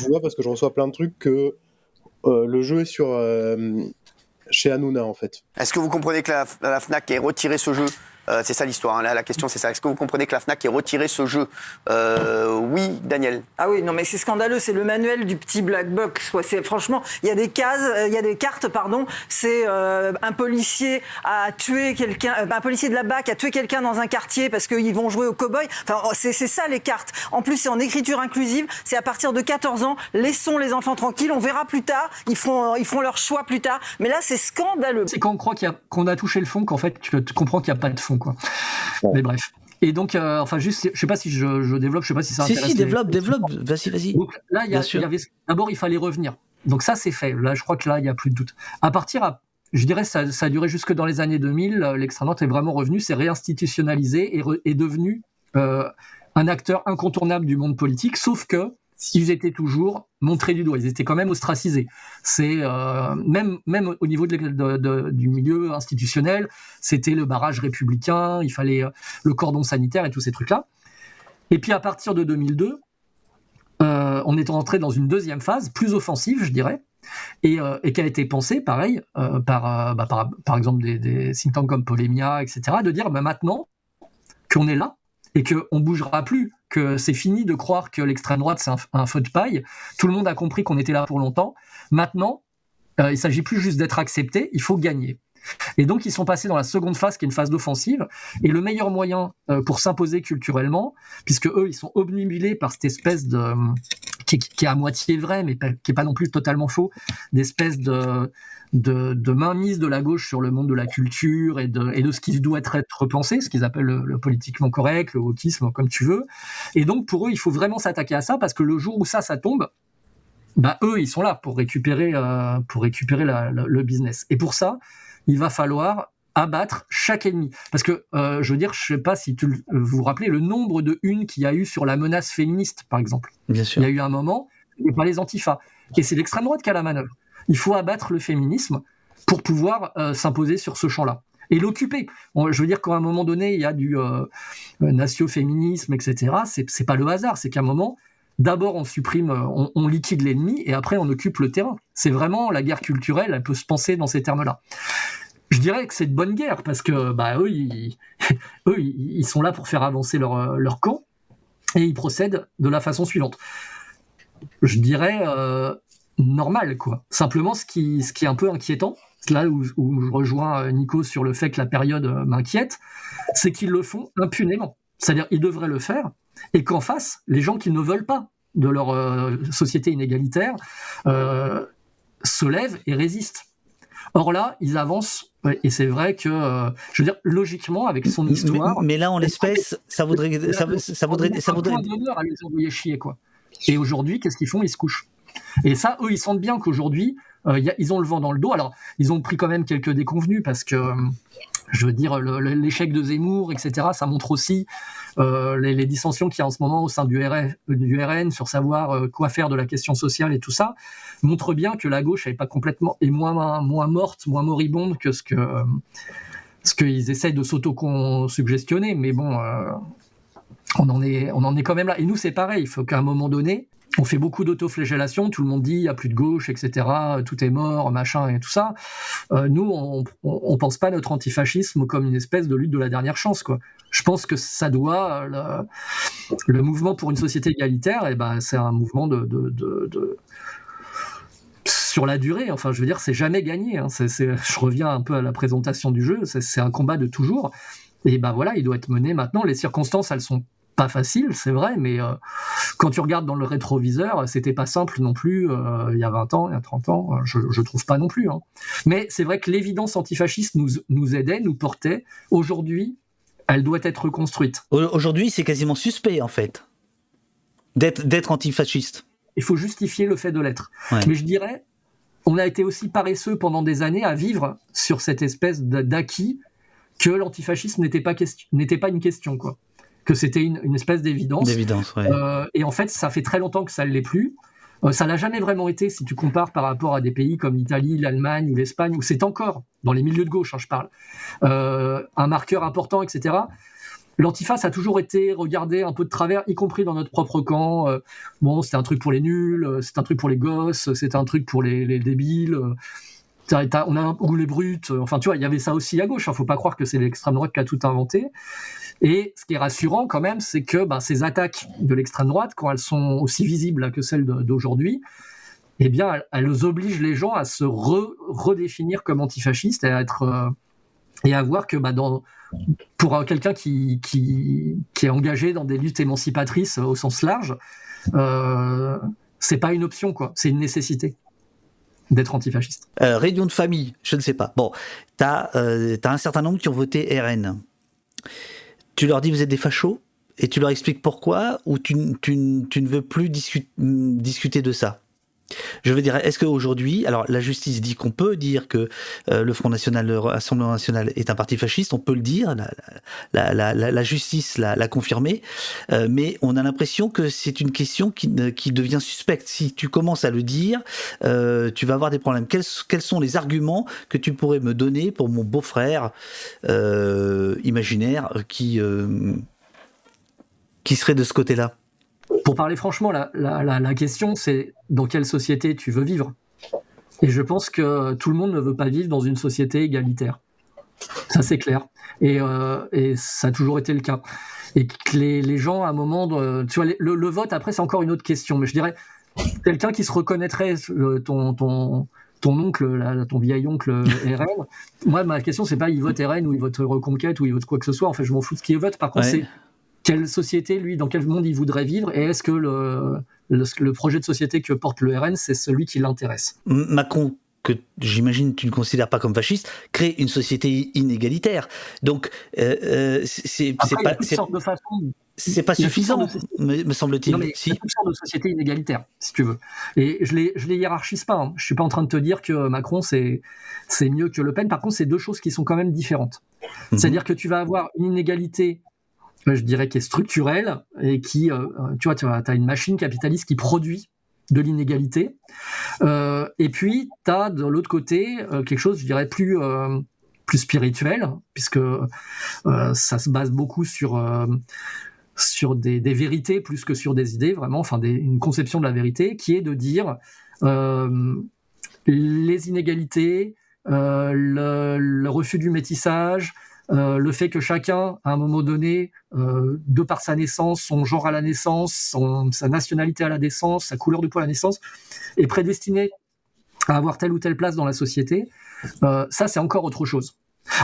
vois parce que je reçois plein de trucs que le jeu est sur... chez Hanouna, en fait. Est-ce que vous comprenez que la Fnac ait retiré ce jeu ? C'est ça l'histoire, là, la question c'est ça. Est-ce que vous comprenez que la Fnac ait retiré ce jeu ? Oui, Daniel. Ah oui, non mais c'est scandaleux, c'est le manuel du petit black box, quoi. Franchement, il y a des cases, il y a des cartes, pardon, c'est un policier a tué quelqu'un, un policier de la BAC a tué quelqu'un dans un quartier parce qu'ils vont jouer au cow-boy. Enfin, c'est ça les cartes. En plus, c'est en écriture inclusive, c'est à partir de 14 ans, laissons les enfants tranquilles, on verra plus tard, ils feront leur choix plus tard. Mais là, c'est scandaleux. C'est quand on croit qu'on a touché le fond qu'en fait, tu comprends qu'il n'y a pas de fond, quoi. Bon. Mais bref. Et donc, juste, je sais pas si je développe, je sais pas si ça intéresse. Si, développe, vas-y. Donc là, d'abord, il fallait revenir. Donc ça, c'est fait. Là, je crois que là, il n'y a plus de doute. Je dirais, ça a duré jusque dans les années 2000. L'extrême droite est vraiment revenu, s'est réinstitutionnalisé et est devenu un acteur incontournable du monde politique. Sauf que ils étaient toujours montrés du doigt, ils étaient quand même ostracisés. C'est même au niveau du milieu institutionnel, c'était le barrage républicain, il fallait le cordon sanitaire et tous ces trucs-là. Et puis à partir de 2002, on est rentré dans une deuxième phase, plus offensive, je dirais, et qui a été pensée, pareil, par exemple des think tanks comme Polémia, etc., de dire maintenant qu'on est là et qu'on ne bougera plus, que c'est fini de croire que l'extrême droite c'est un feu de paille, tout le monde a compris qu'on était là pour longtemps, maintenant il ne s'agit plus juste d'être accepté, il faut gagner. Et donc ils sont passés dans la seconde phase qui est une phase d'offensive, et le meilleur moyen pour s'imposer culturellement, puisque eux ils sont obnubilés par cette espèce de qui est à moitié vrai mais qui est pas non plus totalement faux, d'espèce de mainmise de la gauche sur le monde de la culture et de ce qui doit être repensé, ce qu'ils appellent le politiquement correct, le wokisme, comme tu veux. Et donc pour eux il faut vraiment s'attaquer à ça, parce que le jour où ça tombe, eux ils sont là pour récupérer le business. Et pour ça il va falloir abattre chaque ennemi. Parce que, je veux dire, je ne sais pas si vous vous rappelez le nombre de unes qu'il y a eu sur la menace féministe, par exemple. Bien sûr. Il y a eu un moment, il n'y a pas les antifas. Et c'est l'extrême droite qui a la manœuvre. Il faut abattre le féminisme pour pouvoir s'imposer sur ce champ-là. Et l'occuper. Je veux dire qu'à un moment donné, il y a du nacio-féminisme, etc. C'est pas le hasard. C'est qu'à un moment, d'abord on supprime, on liquide l'ennemi, et après on occupe le terrain. C'est vraiment la guerre culturelle, elle peut se penser dans ces termes-là. Je dirais que c'est de bonne guerre, parce que eux, ils sont là pour faire avancer leur camp, et ils procèdent de la façon suivante. Je dirais normal, quoi. Simplement, ce qui est un peu inquiétant, là où je rejoins Nico sur le fait que la période m'inquiète, c'est qu'ils le font impunément. C'est-à-dire ils devraient le faire, et qu'en face, les gens qui ne veulent pas de leur société inégalitaire se lèvent et résistent. Or là, ils avancent, et c'est vrai que, je veux dire, logiquement, avec son histoire... Mais là, en l'espèce, ça voudrait... un honneur à les envoyer chier, quoi. Et aujourd'hui, qu'est-ce qu'ils font ? Ils se couchent. Et ça, eux, ils sentent bien qu'aujourd'hui, ils ont le vent dans le dos. Alors, ils ont pris quand même quelques déconvenues, parce que... je veux dire, l'échec de Zemmour, etc., ça montre aussi les dissensions qu'il y a en ce moment au sein du RN sur savoir quoi faire de la question sociale et tout ça, montre bien que la gauche est moins morte, moins moribonde que ce qu'ils essayent de s'auto-suggestionner. Mais bon, on en est quand même là. Et nous, c'est pareil, il faut qu'à un moment donné, on fait beaucoup d'autoflagellation, tout le monde dit il n'y a plus de gauche, etc., tout est mort, machin et tout ça. Nous, on pense pas notre antifascisme comme une espèce de lutte de la dernière chance, quoi. Je pense que ça doit... Le mouvement pour une société égalitaire, c'est un mouvement sur la durée. Enfin, je veux dire, c'est jamais gagné. Hein. Je reviens un peu à la présentation du jeu, c'est un combat de toujours. Et voilà, il doit être mené maintenant. Les circonstances, elles sont pas facile, c'est vrai, mais quand tu regardes dans le rétroviseur, c'était pas simple non plus il y a 20 ans, il y a 30 ans, je trouve pas non plus. Hein. Mais c'est vrai que l'évidence antifasciste nous aidait, nous portait. Aujourd'hui, elle doit être reconstruite. Aujourd'hui, c'est quasiment suspect, en fait, d'être antifasciste. Il faut justifier le fait de l'être. Ouais. Mais je dirais, on a été aussi paresseux pendant des années à vivre sur cette espèce d'acquis que l'antifascisme n'était pas une question, quoi. Que c'était une espèce d'évidence. Ouais. Et en fait, ça fait très longtemps que ça ne l'est plus. Ça l'a jamais vraiment été, si tu compares par rapport à des pays comme l'Italie, l'Allemagne ou l'Espagne, où c'est encore, dans les milieux de gauche, je parle, un marqueur important, etc. L'antifa, ça a toujours été regardé un peu de travers, y compris dans notre propre camp. C'était un truc pour les nuls, c'est un truc pour les gosses, c'est un truc pour les débiles. Ou les brutes, enfin tu vois, il y avait ça aussi à gauche, faut pas croire que c'est l'extrême droite qui a tout inventé. Et ce qui est rassurant quand même, c'est que ces attaques de l'extrême droite, quand elles sont aussi visibles que celles d'aujourd'hui, eh bien elles obligent les gens à se redéfinir comme antifascistes et à voir que pour quelqu'un qui est engagé dans des luttes émancipatrices au sens large, c'est pas une option, quoi, c'est une nécessité d'être antifasciste. Réunion de famille, je ne sais pas. Bon, t'as un certain nombre qui ont voté RN. Tu leur dis vous êtes des fachos et tu leur expliques pourquoi, ou tu ne veux plus discuter de ça? Je veux dire, est-ce qu'aujourd'hui, alors la justice dit qu'on peut dire que le Front National, le Rassemblement National est un parti fasciste, on peut le dire, la justice l'a confirmé, mais on a l'impression que c'est une question qui devient suspecte. Si tu commences à le dire, tu vas avoir des problèmes. Quels sont les arguments que tu pourrais me donner pour mon beau-frère imaginaire qui serait de ce côté-là? Pour parler franchement, la question, c'est dans quelle société tu veux vivre. Et je pense que tout le monde ne veut pas vivre dans une société égalitaire. Ça, c'est clair. Et ça a toujours été le cas. Et que les gens, à un moment, tu vois, le vote, après, c'est encore une autre question. Mais je dirais, quelqu'un qui se reconnaîtrait, ton oncle, ton vieil oncle RN, moi, ma question, c'est pas il vote RN ou il vote Reconquête ou il vote quoi que ce soit. En fait, je m'en fous de ce qu'il vote. Par contre, c'est quelle société, lui, dans quel monde il voudrait vivre, et est-ce que le projet de société que porte le RN, c'est celui qui l'intéresse. Macron, que j'imagine tu ne considères pas comme fasciste, crée une société inégalitaire. Donc, c'est pas suffisant, me semble-t-il. Non, mais il y a toutes sortes de sociétés inégalitaires, si tu veux. Et je les hiérarchise pas. Hein. Je suis pas en train de te dire que Macron, c'est mieux que Le Pen. Par contre, c'est deux choses qui sont quand même différentes. C'est-à-dire que tu vas avoir une inégalité, je dirais, qui est structurelle et qui, tu vois, tu as une machine capitaliste qui produit de l'inégalité. Et puis, tu as de l'autre côté quelque chose, je dirais, plus spirituel, puisque ça se base beaucoup sur des vérités plus que sur des idées, vraiment, enfin une conception de la vérité, qui est de dire les inégalités, le refus du métissage, le fait que chacun, à un moment donné, de par sa naissance, son genre à la naissance, sa nationalité à la naissance, sa couleur de peau à la naissance, est prédestiné à avoir telle ou telle place dans la société, ça, c'est encore autre chose.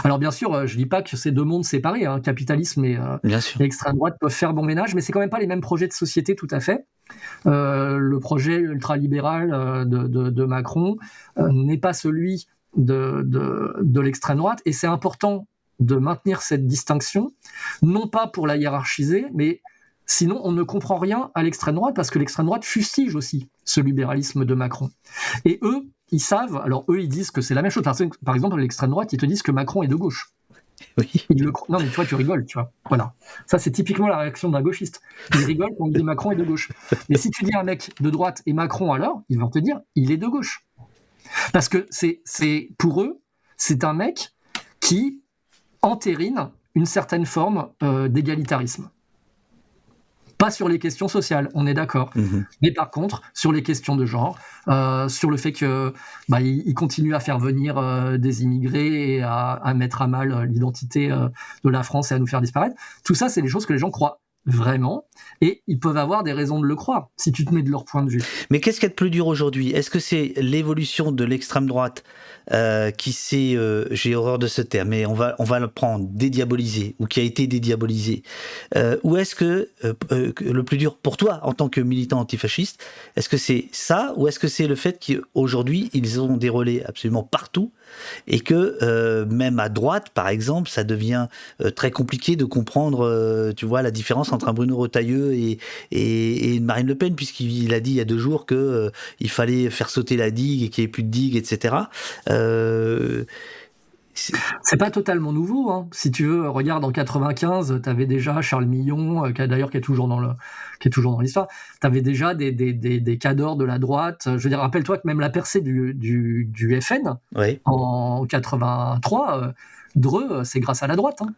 Alors bien sûr, je dis pas que c'est deux mondes séparés, hein, capitalisme et extrême droite peuvent faire bon ménage, mais c'est quand même pas les mêmes projets de société tout à fait. Le projet ultralibéral de Macron n'est pas celui de l'extrême droite, et c'est important de maintenir cette distinction, non pas pour la hiérarchiser, mais sinon on ne comprend rien à l'extrême droite, parce que l'extrême droite fustige aussi ce libéralisme de Macron. Et eux, ils savent, alors eux ils disent que c'est la même chose. Par exemple, l'extrême droite, ils te disent que Macron est de gauche. Oui. Non mais tu vois, tu rigoles, tu vois. Voilà. Ça, c'est typiquement la réaction d'un gauchiste. Il rigole quand on dit Macron est de gauche. Mais si tu dis à un mec de droite et Macron alors, ils vont te dire il est de gauche. Parce que c'est pour eux, c'est un mec qui entérine une certaine forme d'égalitarisme. Pas sur les questions sociales, on est d'accord. Mais par contre, sur les questions de genre, sur le fait que il continue à faire venir des immigrés et à mettre à mal l'identité de la France et à nous faire disparaître. Tout ça, c'est des choses que les gens croient vraiment, et ils peuvent avoir des raisons de le croire, si tu te mets de leur point de vue. Mais qu'est-ce qu'il y a de plus dur aujourd'hui ? Est-ce que c'est l'évolution de l'extrême droite qui s'est, j'ai horreur de ce terme, mais on va le prendre, dédiabolisé, ou qui a été dédiabolisé, ou est-ce que le plus dur pour toi, en tant que militant antifasciste, est-ce que c'est ça, ou est-ce que c'est le fait qu'aujourd'hui, ils ont des relais absolument partout, et que même à droite, par exemple, ça devient très compliqué de comprendre, tu vois, la différence entre un Bruno Retailleau et une Marine Le Pen, puisqu'il a dit il y a 2 jours que il fallait faire sauter la digue et qu'il n'y ait plus de digue, etc. C'est pas totalement nouveau, hein. Si tu veux, regarde, en 95, tu avais déjà Charles Millon, qui est toujours dans l'histoire. Tu avais déjà des cadors de la droite. Je veux dire, rappelle-toi que même la percée du FN, en 83, Dreux, c'est grâce à la droite. Hein.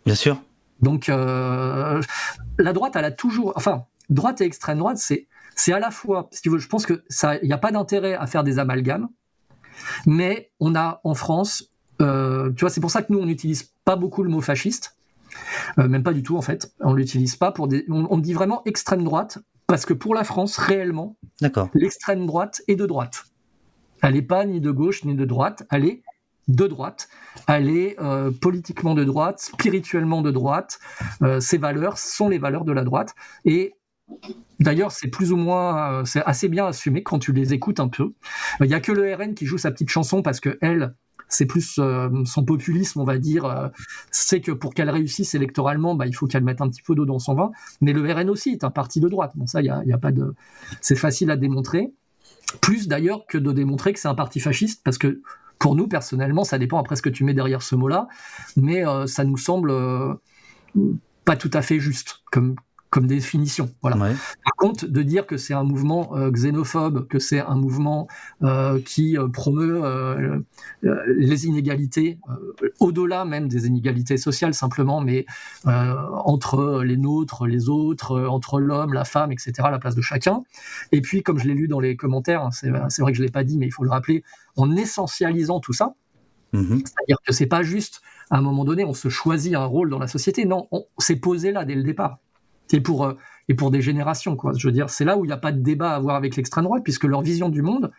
Bien sûr. Donc, la droite, elle a toujours... Enfin, droite et extrême droite, c'est à la fois... Si tu veux, je pense qu'il n'y a pas d'intérêt à faire des amalgames, mais on a en France... tu vois, c'est pour ça que nous, on n'utilise pas beaucoup le mot fasciste, même pas du tout en fait. On l'utilise pas pour on dit vraiment extrême droite, parce que pour la France, réellement, l'extrême droite est de droite. Elle n'est pas ni de gauche ni de droite, elle est de droite. Elle est politiquement de droite, spirituellement de droite. Ses valeurs sont les valeurs de la droite. Et d'ailleurs, c'est plus ou moins, c'est assez bien assumé quand tu les écoutes un peu. Il n'y a que le RN qui joue sa petite chanson parce que elle, c'est plus son populisme, on va dire, c'est que pour qu'elle réussisse électoralement, il faut qu'elle mette un petit peu d'eau dans son vin. Mais le RN aussi est un parti de droite. Bon, ça, il y a pas de... C'est facile à démontrer. Plus d'ailleurs que de démontrer que c'est un parti fasciste, parce que pour nous, personnellement, ça dépend après ce que tu mets derrière ce mot-là, mais ça nous semble pas tout à fait juste comme définition. Voilà. Ouais. Par contre, de dire que c'est un mouvement xénophobe, que c'est un mouvement qui promeut les inégalités, au-delà même des inégalités sociales simplement, mais entre les nôtres, les autres, entre l'homme, la femme, etc., à la place de chacun. Et puis, comme je l'ai lu dans les commentaires, hein, c'est vrai que je ne l'ai pas dit, mais il faut le rappeler, en essentialisant tout ça, c'est-à-dire que c'est pas juste, à un moment donné, on se choisit un rôle dans la société, non, on s'est posé là dès le départ. Et pour des générations, quoi. Je veux dire, c'est là où il n'y a pas de débat à avoir avec l'extrême droite, puisque leur vision du monde,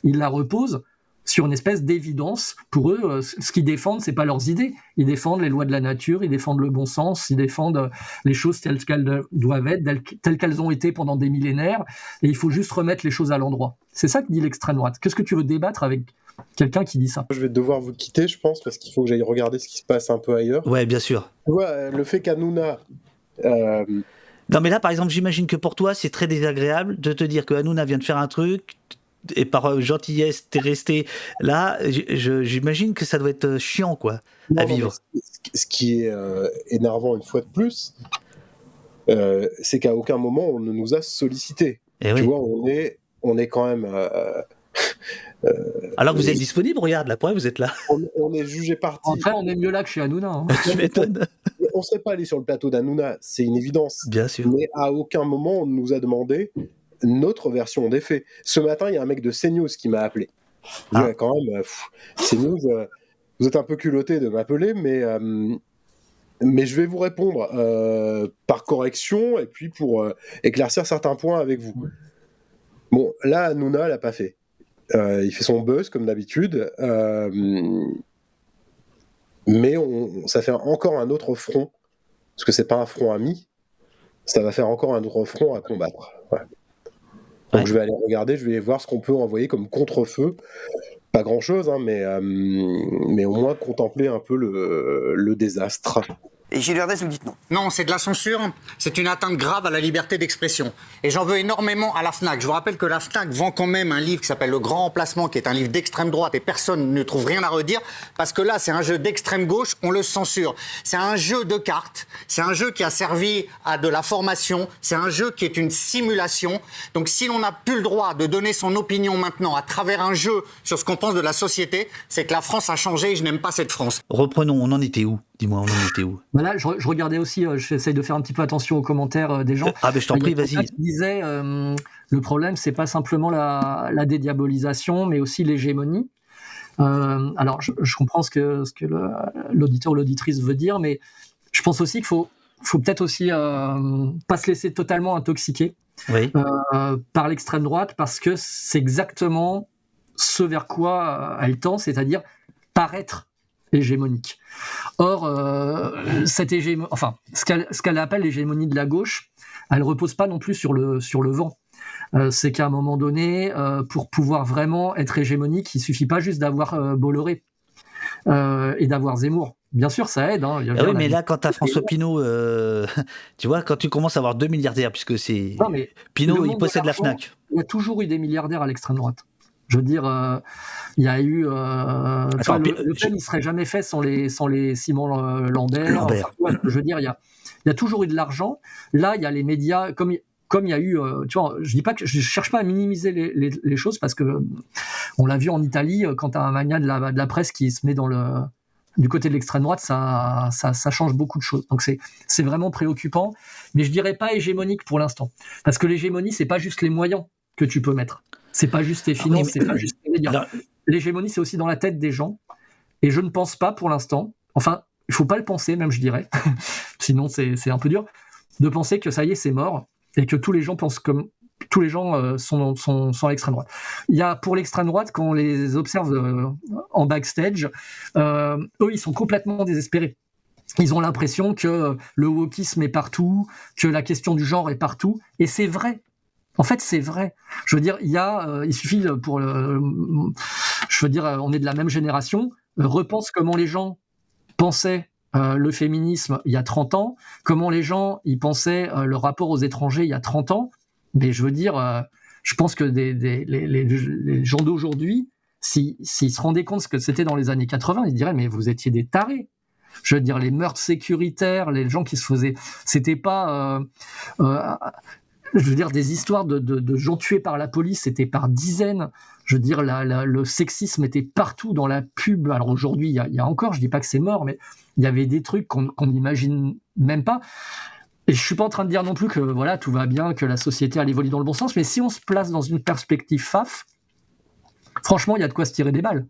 ils la reposent sur une espèce d'évidence. Pour eux, ce qu'ils défendent, c'est pas leurs idées. Ils défendent les lois de la nature, ils défendent le bon sens, ils défendent les choses telles qu'elles doivent être, telles qu'elles ont été pendant des millénaires, et il faut juste remettre les choses à l'endroit. C'est ça que dit l'extrême droite. Qu'est-ce que tu veux débattre avec quelqu'un qui dit ça? Je vais devoir vous quitter, je pense, parce qu'il faut que j'aille regarder ce qui se passe un peu ailleurs. Ouais, bien sûr. Tu vois, le fait qu'Hanouna... Non, mais là, par exemple, j'imagine que pour toi, c'est très désagréable de te dire que Hanouna vient de faire un truc et par gentillesse, t'es resté là. J'imagine que ça doit être chiant, quoi, à vivre. Ce qui est énervant une fois de plus, c'est qu'à aucun moment on ne nous a sollicité. Tu vois, on est quand même. Alors que vous êtes disponible, regarde, la preuve, vous êtes là. On est jugé parti. Après, on est mieux là que chez Hanouna. Hein. Tu m'étonnes. On ne serait pas allé sur le plateau d'Hanouna, c'est une évidence. Bien sûr. Mais à aucun moment on nous a demandé notre version des faits. Ce matin, il y a un mec de CNews qui m'a appelé. Ouais, quand même, CNews, vous êtes un peu culotté de m'appeler, mais je vais vous répondre par correction et puis pour éclaircir certains points avec vous. Bon, là, Hanouna l'a pas fait. Il fait son buzz comme d'habitude, mais ça fait encore un autre front, parce que c'est pas un front ami, ça va faire encore un autre front à combattre. Ouais. Donc je vais aller regarder, je vais voir ce qu'on peut envoyer comme contre-feu. Pas grand-chose, hein, mais au moins contempler un peu le désastre. Et Gilles Verdez, vous dites non. Non, c'est de la censure, c'est une atteinte grave à la liberté d'expression. Et j'en veux énormément à la FNAC. Je vous rappelle que la FNAC vend quand même un livre qui s'appelle Le Grand Remplacement, qui est un livre d'extrême droite, et personne ne trouve rien à redire, parce que là, c'est un jeu d'extrême gauche, on le censure. C'est un jeu de cartes, c'est un jeu qui a servi à de la formation, c'est un jeu qui est une simulation. Donc si l'on n'a plus le droit de donner son opinion maintenant à travers un jeu sur ce qu'on pense de la société, c'est que la France a changé et je n'aime pas cette France. Reprenons, on en était où? Dis-moi, on en était où? Là, je regardais aussi, j'essaye de faire un petit peu attention aux commentaires des gens. Ah, ben je t'en prie, vas-y. Qui disait, le problème, c'est pas simplement la dédiabolisation, mais aussi l'hégémonie. Alors, je comprends ce que l'auditeur ou l'auditrice veut dire, mais je pense aussi qu'il faut peut-être aussi pas se laisser totalement intoxiquer par l'extrême droite, parce que c'est exactement ce vers quoi elle tend, c'est-à-dire paraître hégémonique. Or, cette ce qu'elle appelle l'hégémonie de la gauche, elle repose pas non plus sur le vent. C'est qu'à un moment donné, pour pouvoir vraiment être hégémonique, il suffit pas juste d'avoir Bolloré et d'avoir Zemmour. Bien sûr, ça aide. Hein. Oui, mais là, quand tu as François Pinault, tu vois, quand tu commences à avoir 2 milliardaires, puisque c'est Pinault, il possède la FNAC. Il y a toujours eu des milliardaires à l'extrême droite. Je veux dire, il y a eu... le Pen, il serait jamais fait sans les Simon Lambert. Je veux dire, il y a toujours eu de l'argent. Là, il y a les médias, comme il y a eu... tu vois, je cherche pas à minimiser les choses, parce que on l'a vu en Italie, quand tu as un mania de la presse qui se met du côté de l'extrême droite, ça change beaucoup de choses. Donc c'est vraiment préoccupant. Mais je dirais pas hégémonique pour l'instant. Parce que l'hégémonie, c'est pas juste les moyens que tu peux mettre. C'est pas juste tes finances, c'est pas juste les médias. L'hégémonie, c'est aussi dans la tête des gens. Et je ne pense pas pour l'instant, enfin, il faut pas le penser, même je dirais, sinon c'est un peu dur, de penser que ça y est, c'est mort, et que tous les gens pensent comme... Tous les gens sont à l'extrême droite. Il y a, pour l'extrême droite, quand on les observe en backstage, eux, ils sont complètement désespérés. Ils ont l'impression que le wokisme est partout, que la question du genre est partout, et c'est vrai. En fait, c'est vrai. Je veux dire, il suffit on est de la même génération. Repense comment les gens pensaient le féminisme il y a 30 ans, comment les gens y pensaient le rapport aux étrangers il y a 30 ans. Mais je veux dire, je pense que les gens d'aujourd'hui, s'ils se rendaient compte ce que c'était dans les années 80, ils diraient mais vous étiez des tarés. Je veux dire, les meurtres sécuritaires, les gens qui se faisaient, c'était pas, je veux dire, des histoires de gens tués par la police, c'était par dizaines. Je veux dire, le sexisme était partout dans la pub. Alors aujourd'hui, il y a encore, je dis pas que c'est mort, mais il y avait des trucs qu'on n'imagine même pas. Et je suis pas en train de dire non plus que voilà, tout va bien, que la société elle évolue dans le bon sens, mais si on se place dans une perspective FAF, franchement, il y a de quoi se tirer des balles.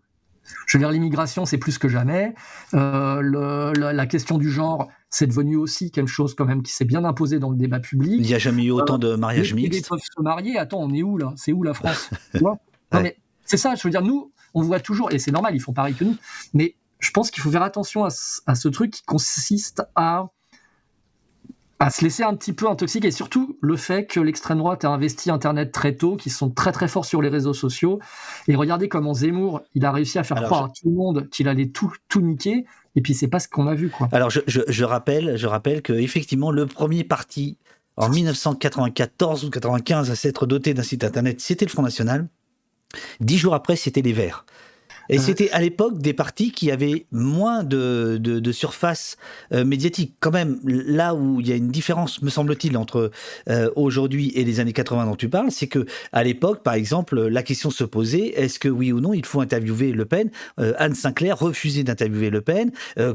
Je veux dire, l'immigration, c'est plus que jamais. La question du genre, c'est devenu aussi quelque chose quand même qui s'est bien imposé dans le débat public. Il n'y a jamais eu autant de mariages mixtes. Les peuvent se marier. Attends, on est où là ? C'est où la France ? Tu vois ? Non, mais c'est ça, je veux dire, nous, on voit toujours, et c'est normal, ils font pareil que nous, mais je pense qu'il faut faire attention à ce truc qui consiste à se laisser un petit peu intoxiquer, et surtout le fait que l'extrême droite a investi Internet très tôt, qu'ils sont très très forts sur les réseaux sociaux, et regardez comment Zemmour, il a réussi à faire croire à tout le monde qu'il allait tout niquer, et puis c'est pas ce qu'on a vu, quoi. Alors je rappelle que effectivement le premier parti en 1994 ou 95 à s'être doté d'un site Internet, c'était le Front National. 10 jours après, c'était les Verts. Et c'était à l'époque des partis qui avaient moins de surface médiatique. Quand même, là où il y a une différence, me semble-t-il, entre aujourd'hui et les années 80 dont tu parles, c'est que à l'époque, par exemple, la question se posait, est-ce que oui ou non, il faut interviewer Le Pen ? Anne Sinclair refusait d'interviewer Le Pen.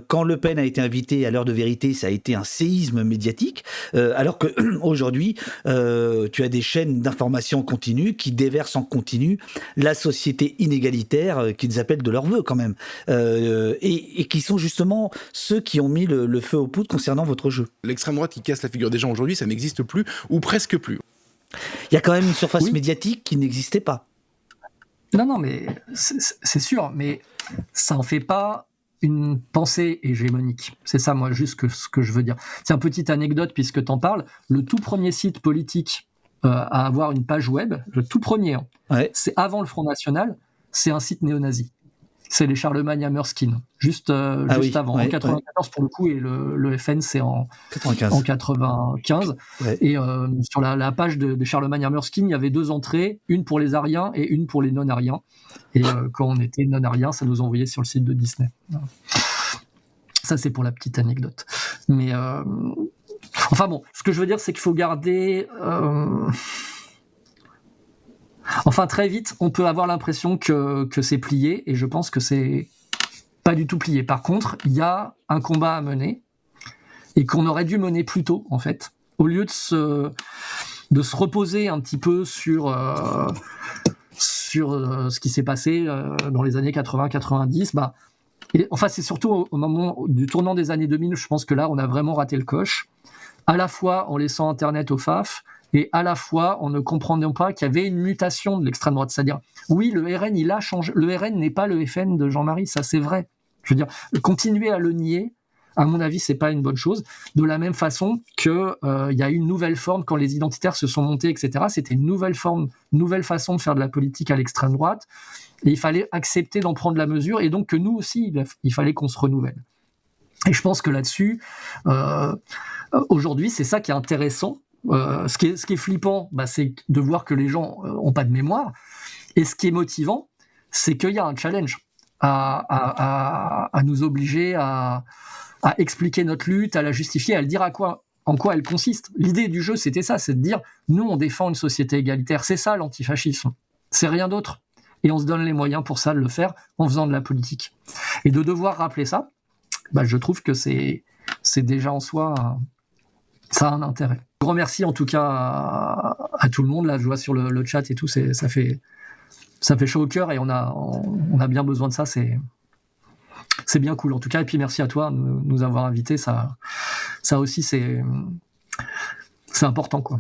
Quand Le Pen a été invité à l'heure de vérité, ça a été un séisme médiatique. Alors qu'aujourd'hui, tu as des chaînes d'information continue qui déversent en continu la société inégalitaire qu'ils appellent de leur vœu quand même, et qui sont justement ceux qui ont mis le feu aux poudres concernant votre jeu. L'extrême droite qui casse la figure des gens aujourd'hui, ça n'existe plus, ou presque plus. Il y a quand même une surface médiatique qui n'existait pas. Non, mais c'est sûr, mais ça en fait pas une pensée hégémonique. C'est ça, moi, juste ce que je veux dire. Tiens, petite anecdote, puisque t'en parles, le tout premier site politique à avoir une page web, le tout premier, c'est avant le Front National, c'est un site néo-nazi. C'est les Charlemagne à Erskine, juste avant, en 94 pour le coup, et le FN c'est en 95. Ouais. Et sur la page des Charlemagne à Erskine, il y avait 2 entrées, une pour les Ariens et une pour les non-Ariens. Et quand on était non-Ariens, ça nous envoyait sur le site de Disney. Ça, c'est pour la petite anecdote. Mais enfin bon, ce que je veux dire, c'est qu'il faut garder... Enfin, très vite, on peut avoir l'impression que c'est plié, et je pense que c'est pas du tout plié. Par contre, il y a un combat à mener, et qu'on aurait dû mener plus tôt, en fait. Au lieu de se reposer un petit peu sur ce qui s'est passé dans les années 80-90, enfin, c'est surtout au moment du tournant des années 2000, je pense que là, on a vraiment raté le coche, à la fois en laissant Internet au FAF, et à la fois en ne comprenant pas qu'il y avait une mutation de l'extrême droite. C'est-à-dire, oui, le RN, il a changé. Le RN n'est pas le FN de Jean-Marie, ça c'est vrai. Je veux dire, continuer à le nier, à mon avis, c'est pas une bonne chose. De la même façon que y a eu une nouvelle forme quand les identitaires se sont montés, etc. C'était une nouvelle forme, nouvelle façon de faire de la politique à l'extrême droite. Et il fallait accepter d'en prendre la mesure, et donc que nous aussi, il fallait qu'on se renouvelle. Et je pense que là-dessus, aujourd'hui, c'est ça qui est intéressant. Ce qui est flippant, c'est de voir que les gens n'ont pas de mémoire. Et ce qui est motivant, c'est qu'il y a un challenge à nous obliger à expliquer notre lutte, à la justifier, à le dire en quoi elle consiste. L'idée du jeu, c'était ça, c'est de dire, nous, on défend une société égalitaire. C'est ça, l'antifascisme. C'est rien d'autre. Et on se donne les moyens pour ça, de le faire en faisant de la politique. Et de devoir rappeler ça, je trouve que c'est déjà en soi... ça a un intérêt. Grand merci en tout cas à tout le monde. Là, je vois sur le chat et tout, ça fait chaud au cœur, et on a bien besoin de ça. C'est bien cool en tout cas. Et puis merci à toi de nous avoir invités. Ça aussi, c'est important, quoi.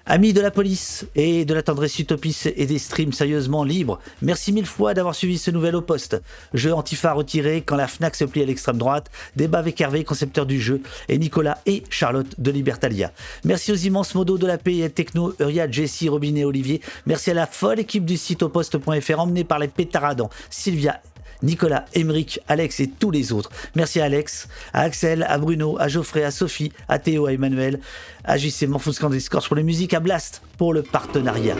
Amis de la police et de la tendresse utopiste et des streams sérieusement libres, merci 1000 fois d'avoir suivi ce nouvel au poste. Jeu Antifa retiré quand la Fnac se plie à l'extrême droite, débat avec Hervé, concepteur du jeu, et Nicolas et Charlotte de Libertalia. Merci aux immenses modos de la PIL Techno, Uriad, Jessie, Robin et Olivier. Merci à la folle équipe du site autoposte.fr emmenée par les pétaradants, Sylvia, Nicolas, Émeric, Alex et tous les autres. Merci à Alex, à Axel, à Bruno, à Geoffrey, à Sophie, à Théo, à Emmanuel, à JC Morphoscan Discourse pour les musiques, à Blast pour le partenariat.